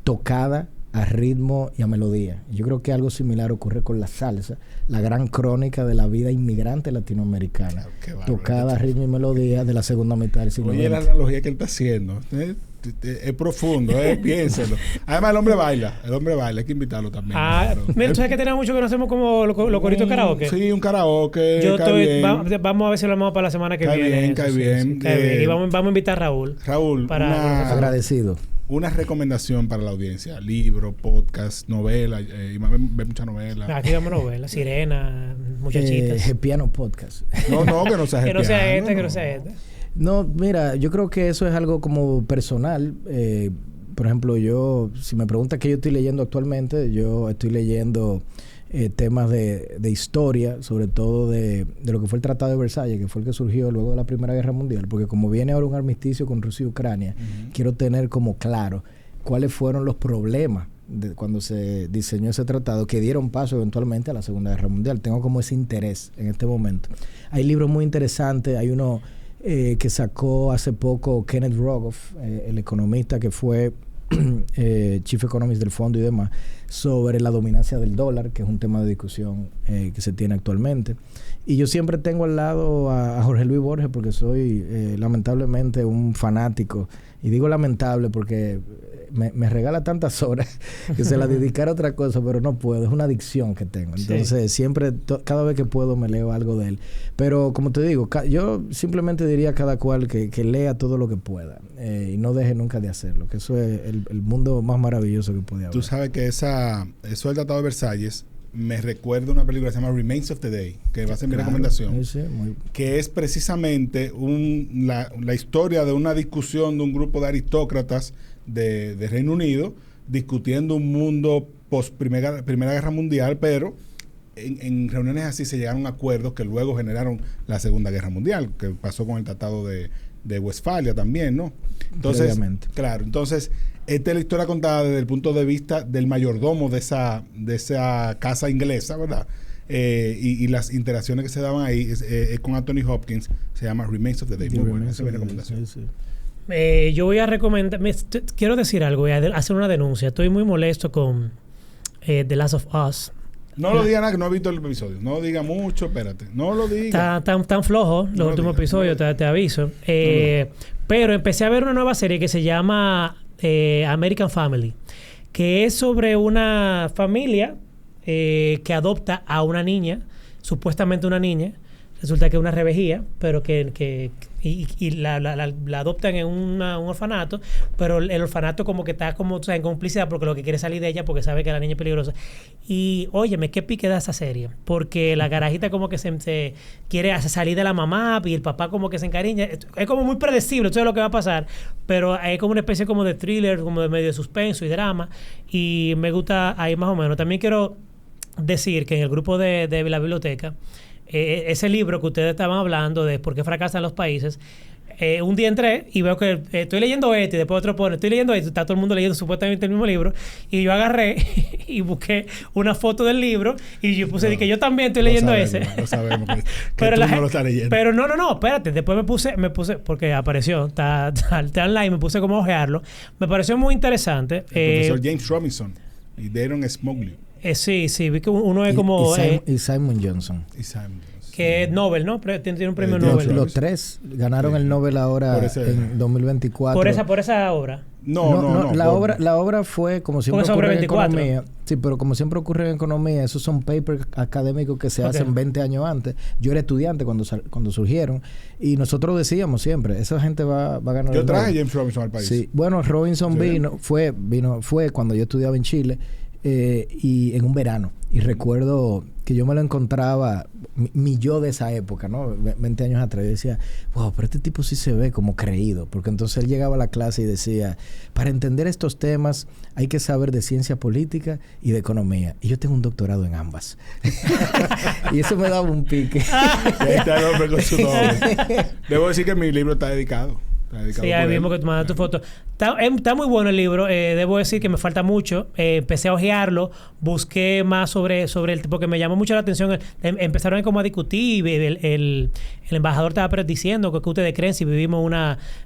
[SPEAKER 3] tocada a ritmo y a melodía. Yo creo que algo similar ocurre con la salsa, la gran crónica de la vida inmigrante latinoamericana, tocada a ritmo y melodía de la segunda mitad del siglo XX.
[SPEAKER 1] Oye, la analogía que él está haciendo es profundo, piénselo. Además, el hombre baila, hay que invitarlo también.
[SPEAKER 2] Claro. Mira, ¿tú sabes que tenemos mucho que no hacemos como los coritos karaoke?
[SPEAKER 1] Sí, un karaoke.
[SPEAKER 2] Vamos a ver si lo vamos para la semana que viene.
[SPEAKER 1] Cae bien.
[SPEAKER 2] Y vamos a invitar a Raúl.
[SPEAKER 3] Agradecido.
[SPEAKER 1] Una recomendación para la audiencia: libro, podcast, novela. Y ve mucha novela.
[SPEAKER 2] Aquí vemos novelas: Sirena, Muchachitas.
[SPEAKER 3] Piano podcast.
[SPEAKER 1] No, que no sea
[SPEAKER 2] que no sea este.
[SPEAKER 3] No, mira, yo creo que eso es algo como personal. Por ejemplo, si me preguntas qué yo estoy leyendo actualmente, yo estoy leyendo temas de historia, sobre todo de lo que fue el Tratado de Versalles, que fue el que surgió luego de la Primera Guerra Mundial, porque como viene ahora un armisticio con Rusia y Ucrania, quiero tener como claro cuáles fueron los problemas de cuando se diseñó ese tratado que dieron paso eventualmente a la Segunda Guerra Mundial. Tengo como ese interés en este momento. Hay libros muy interesantes, hay uno que sacó hace poco Kenneth Rogoff, el economista que fue chief economist del fondo y demás, sobre la dominancia del dólar, que es un tema de discusión que se tiene actualmente. Y yo siempre tengo al lado a Jorge Luis Borges, porque soy lamentablemente un fanático. Y digo lamentable porque me regala tantas horas que se las dedicara a otra cosa, pero no puedo. Es una adicción que tengo. Entonces, siempre, cada vez que puedo, me leo algo de él. Pero, como te digo, yo simplemente diría a cada cual que lea todo lo que pueda. Y no deje nunca de hacerlo. Que eso es el mundo más maravilloso que puede haber.
[SPEAKER 1] Tú sabes que eso del Tratado de Versalles me recuerda una película que se llama Remains of the Day, que va a ser mi recomendación, que es precisamente la historia de una discusión de un grupo de aristócratas de Reino Unido discutiendo un mundo post Primera Guerra Mundial, pero en reuniones así se llegaron a acuerdos que luego generaron la Segunda Guerra Mundial, que pasó con el Tratado de Westfalia también, ¿no? Entonces, claro, entonces esta es la historia contada desde el punto de vista del mayordomo de esa casa inglesa, ¿verdad? Y las interacciones que se daban ahí con Anthony Hopkins, se llama Remains of the Day. Muy buena, esa es mi recomendación.
[SPEAKER 2] Yo voy a recomendar, quiero decir algo, voy a hacer una denuncia. Estoy muy molesto con The Last of Us.
[SPEAKER 1] No lo diga nada, que no he visto el episodio. No diga mucho, espérate. No lo diga.
[SPEAKER 2] Tan flojo los últimos episodios, te aviso. Pero empecé a ver una nueva serie que se llama American Family, que es sobre una familia que adopta a una niña, supuestamente una niña. Resulta que es una revejía, pero y la adoptan en un orfanato, pero el orfanato como que está como, o sea, en complicidad porque lo que quiere salir de ella porque sabe que la niña es peligrosa. Y óyeme, qué pique da esa serie, porque la carajita como que se quiere hacer salir de la mamá y el papá como que se encariña. Es como muy predecible todo lo que va a pasar, pero es como una especie como de thriller, como de medio de suspenso y drama, y me gusta ahí más o menos. También quiero decir que en el grupo de la biblioteca, ese libro que ustedes estaban hablando de por qué fracasan los países, un día entré y veo que estoy leyendo y después otro pone, estoy leyendo está todo el mundo leyendo supuestamente el mismo libro, y yo agarré y busqué una foto del libro y yo puse que yo también estoy leyendo ese.
[SPEAKER 1] No sabemos que
[SPEAKER 2] pero
[SPEAKER 1] tú no lo estás leyendo.
[SPEAKER 2] Pero no, espérate, después me puse porque apareció, está online, me puse como a ojearlo. Me pareció muy interesante.
[SPEAKER 1] El profesor James Robinson y Daron Smogli.
[SPEAKER 2] Sí, vi que uno es como...
[SPEAKER 3] Y Simon Johnson.
[SPEAKER 2] Que es Nobel, ¿no? Tiene un premio Nobel.
[SPEAKER 3] Los tres ganaron el Nobel ahora en 2024.
[SPEAKER 2] ¿Por esa obra?
[SPEAKER 3] No. La obra fue, como siempre ocurre en economía. Sí, pero como siempre ocurre en economía, esos son papers académicos que se hacen 20 años antes. Yo era estudiante cuando surgieron. Y nosotros decíamos siempre, esa gente va a ganar.
[SPEAKER 1] Yo traje a James Robinson al país.
[SPEAKER 3] Sí. Bueno, Robinson fue cuando yo estudiaba en Chile. Y en un verano. Y recuerdo que yo me lo encontraba, mi yo de esa época, ¿no? 20 años atrás. Yo decía, wow, pero este tipo sí se ve como creído. Porque entonces él llegaba a la clase y decía, para entender estos temas hay que saber de ciencia política y de economía. Y yo tengo un doctorado en ambas. Y eso me daba un pique.
[SPEAKER 1] Debo decir que mi libro está dedicado.
[SPEAKER 2] Sí, ahí mismo que tú mandas tu foto. Está muy bueno el libro. Debo decir que me falta mucho. Empecé a ojearlo. Busqué más sobre el... Porque me llamó mucho la atención. Empezaron como a discutir. El embajador estaba diciendo que ustedes creen si vivimos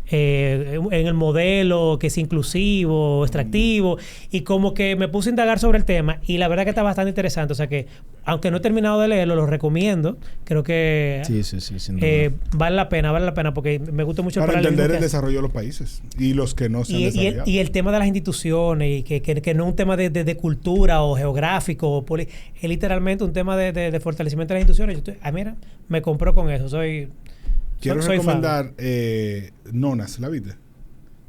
[SPEAKER 2] en el modelo que es inclusivo, extractivo. Y como que me puse a indagar sobre el tema. Y la verdad que está bastante interesante. O sea que, aunque no he terminado de leerlo, lo recomiendo. Creo que...
[SPEAKER 3] Sí, sin duda.
[SPEAKER 2] Vale la pena porque me gusta mucho
[SPEAKER 1] para entender el desarrollo de los países y los que no se han desarrollado.
[SPEAKER 2] Y el tema de las instituciones, y que no es un tema de cultura o geográfico, es literalmente un tema de fortalecimiento de las instituciones. Mira, me compró con eso.
[SPEAKER 1] Quiero recomendar Nonas, ¿la viste?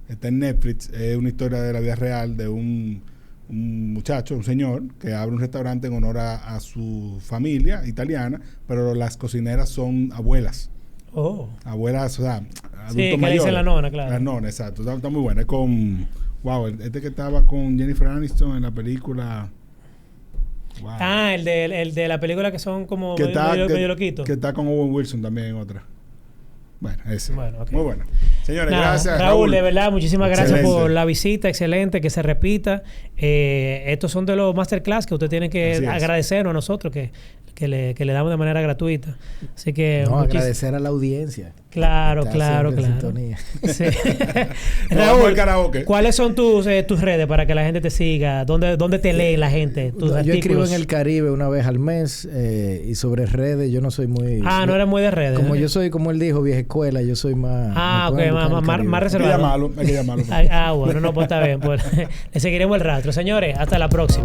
[SPEAKER 1] Está en Netflix. Es una historia de la vida real de un muchacho, un señor, que abre un restaurante en honor a su familia italiana, pero las cocineras son abuelas. Abuelas, o sea, adultos mayores. Sí, que le dicen la nona, claro. La nona, exacto. Está muy buena. Es con... Wow, que estaba con Jennifer Aniston en la película... Wow.
[SPEAKER 2] El de la película que son como medio loquitos.
[SPEAKER 1] Que está con Owen Wilson también en otra. Bueno, ese. Bueno, okay. Muy bueno. Señores, gracias.
[SPEAKER 2] Raúl, de verdad, muchísimas gracias
[SPEAKER 1] Excelente.
[SPEAKER 2] por la visita. Excelente, que se repita. Estos son de los masterclass que usted tiene que agradecernos a nosotros, que le damos de manera gratuita. Así que...
[SPEAKER 3] agradecer a la audiencia.
[SPEAKER 2] Claro. Sí. Raúl, ¿cuáles son tus redes para que la gente te siga? ¿Dónde te lee la gente?
[SPEAKER 3] Yo escribo en El Caribe una vez al mes y sobre redes yo no soy muy...
[SPEAKER 2] no eres muy de redes.
[SPEAKER 3] Como yo soy, como él dijo, vieja escuela, yo soy más...
[SPEAKER 2] más reservado.
[SPEAKER 1] Hay que llamarlo.
[SPEAKER 2] Bueno, pues está bien. Pues, le seguiremos el rastro. Señores, hasta la próxima.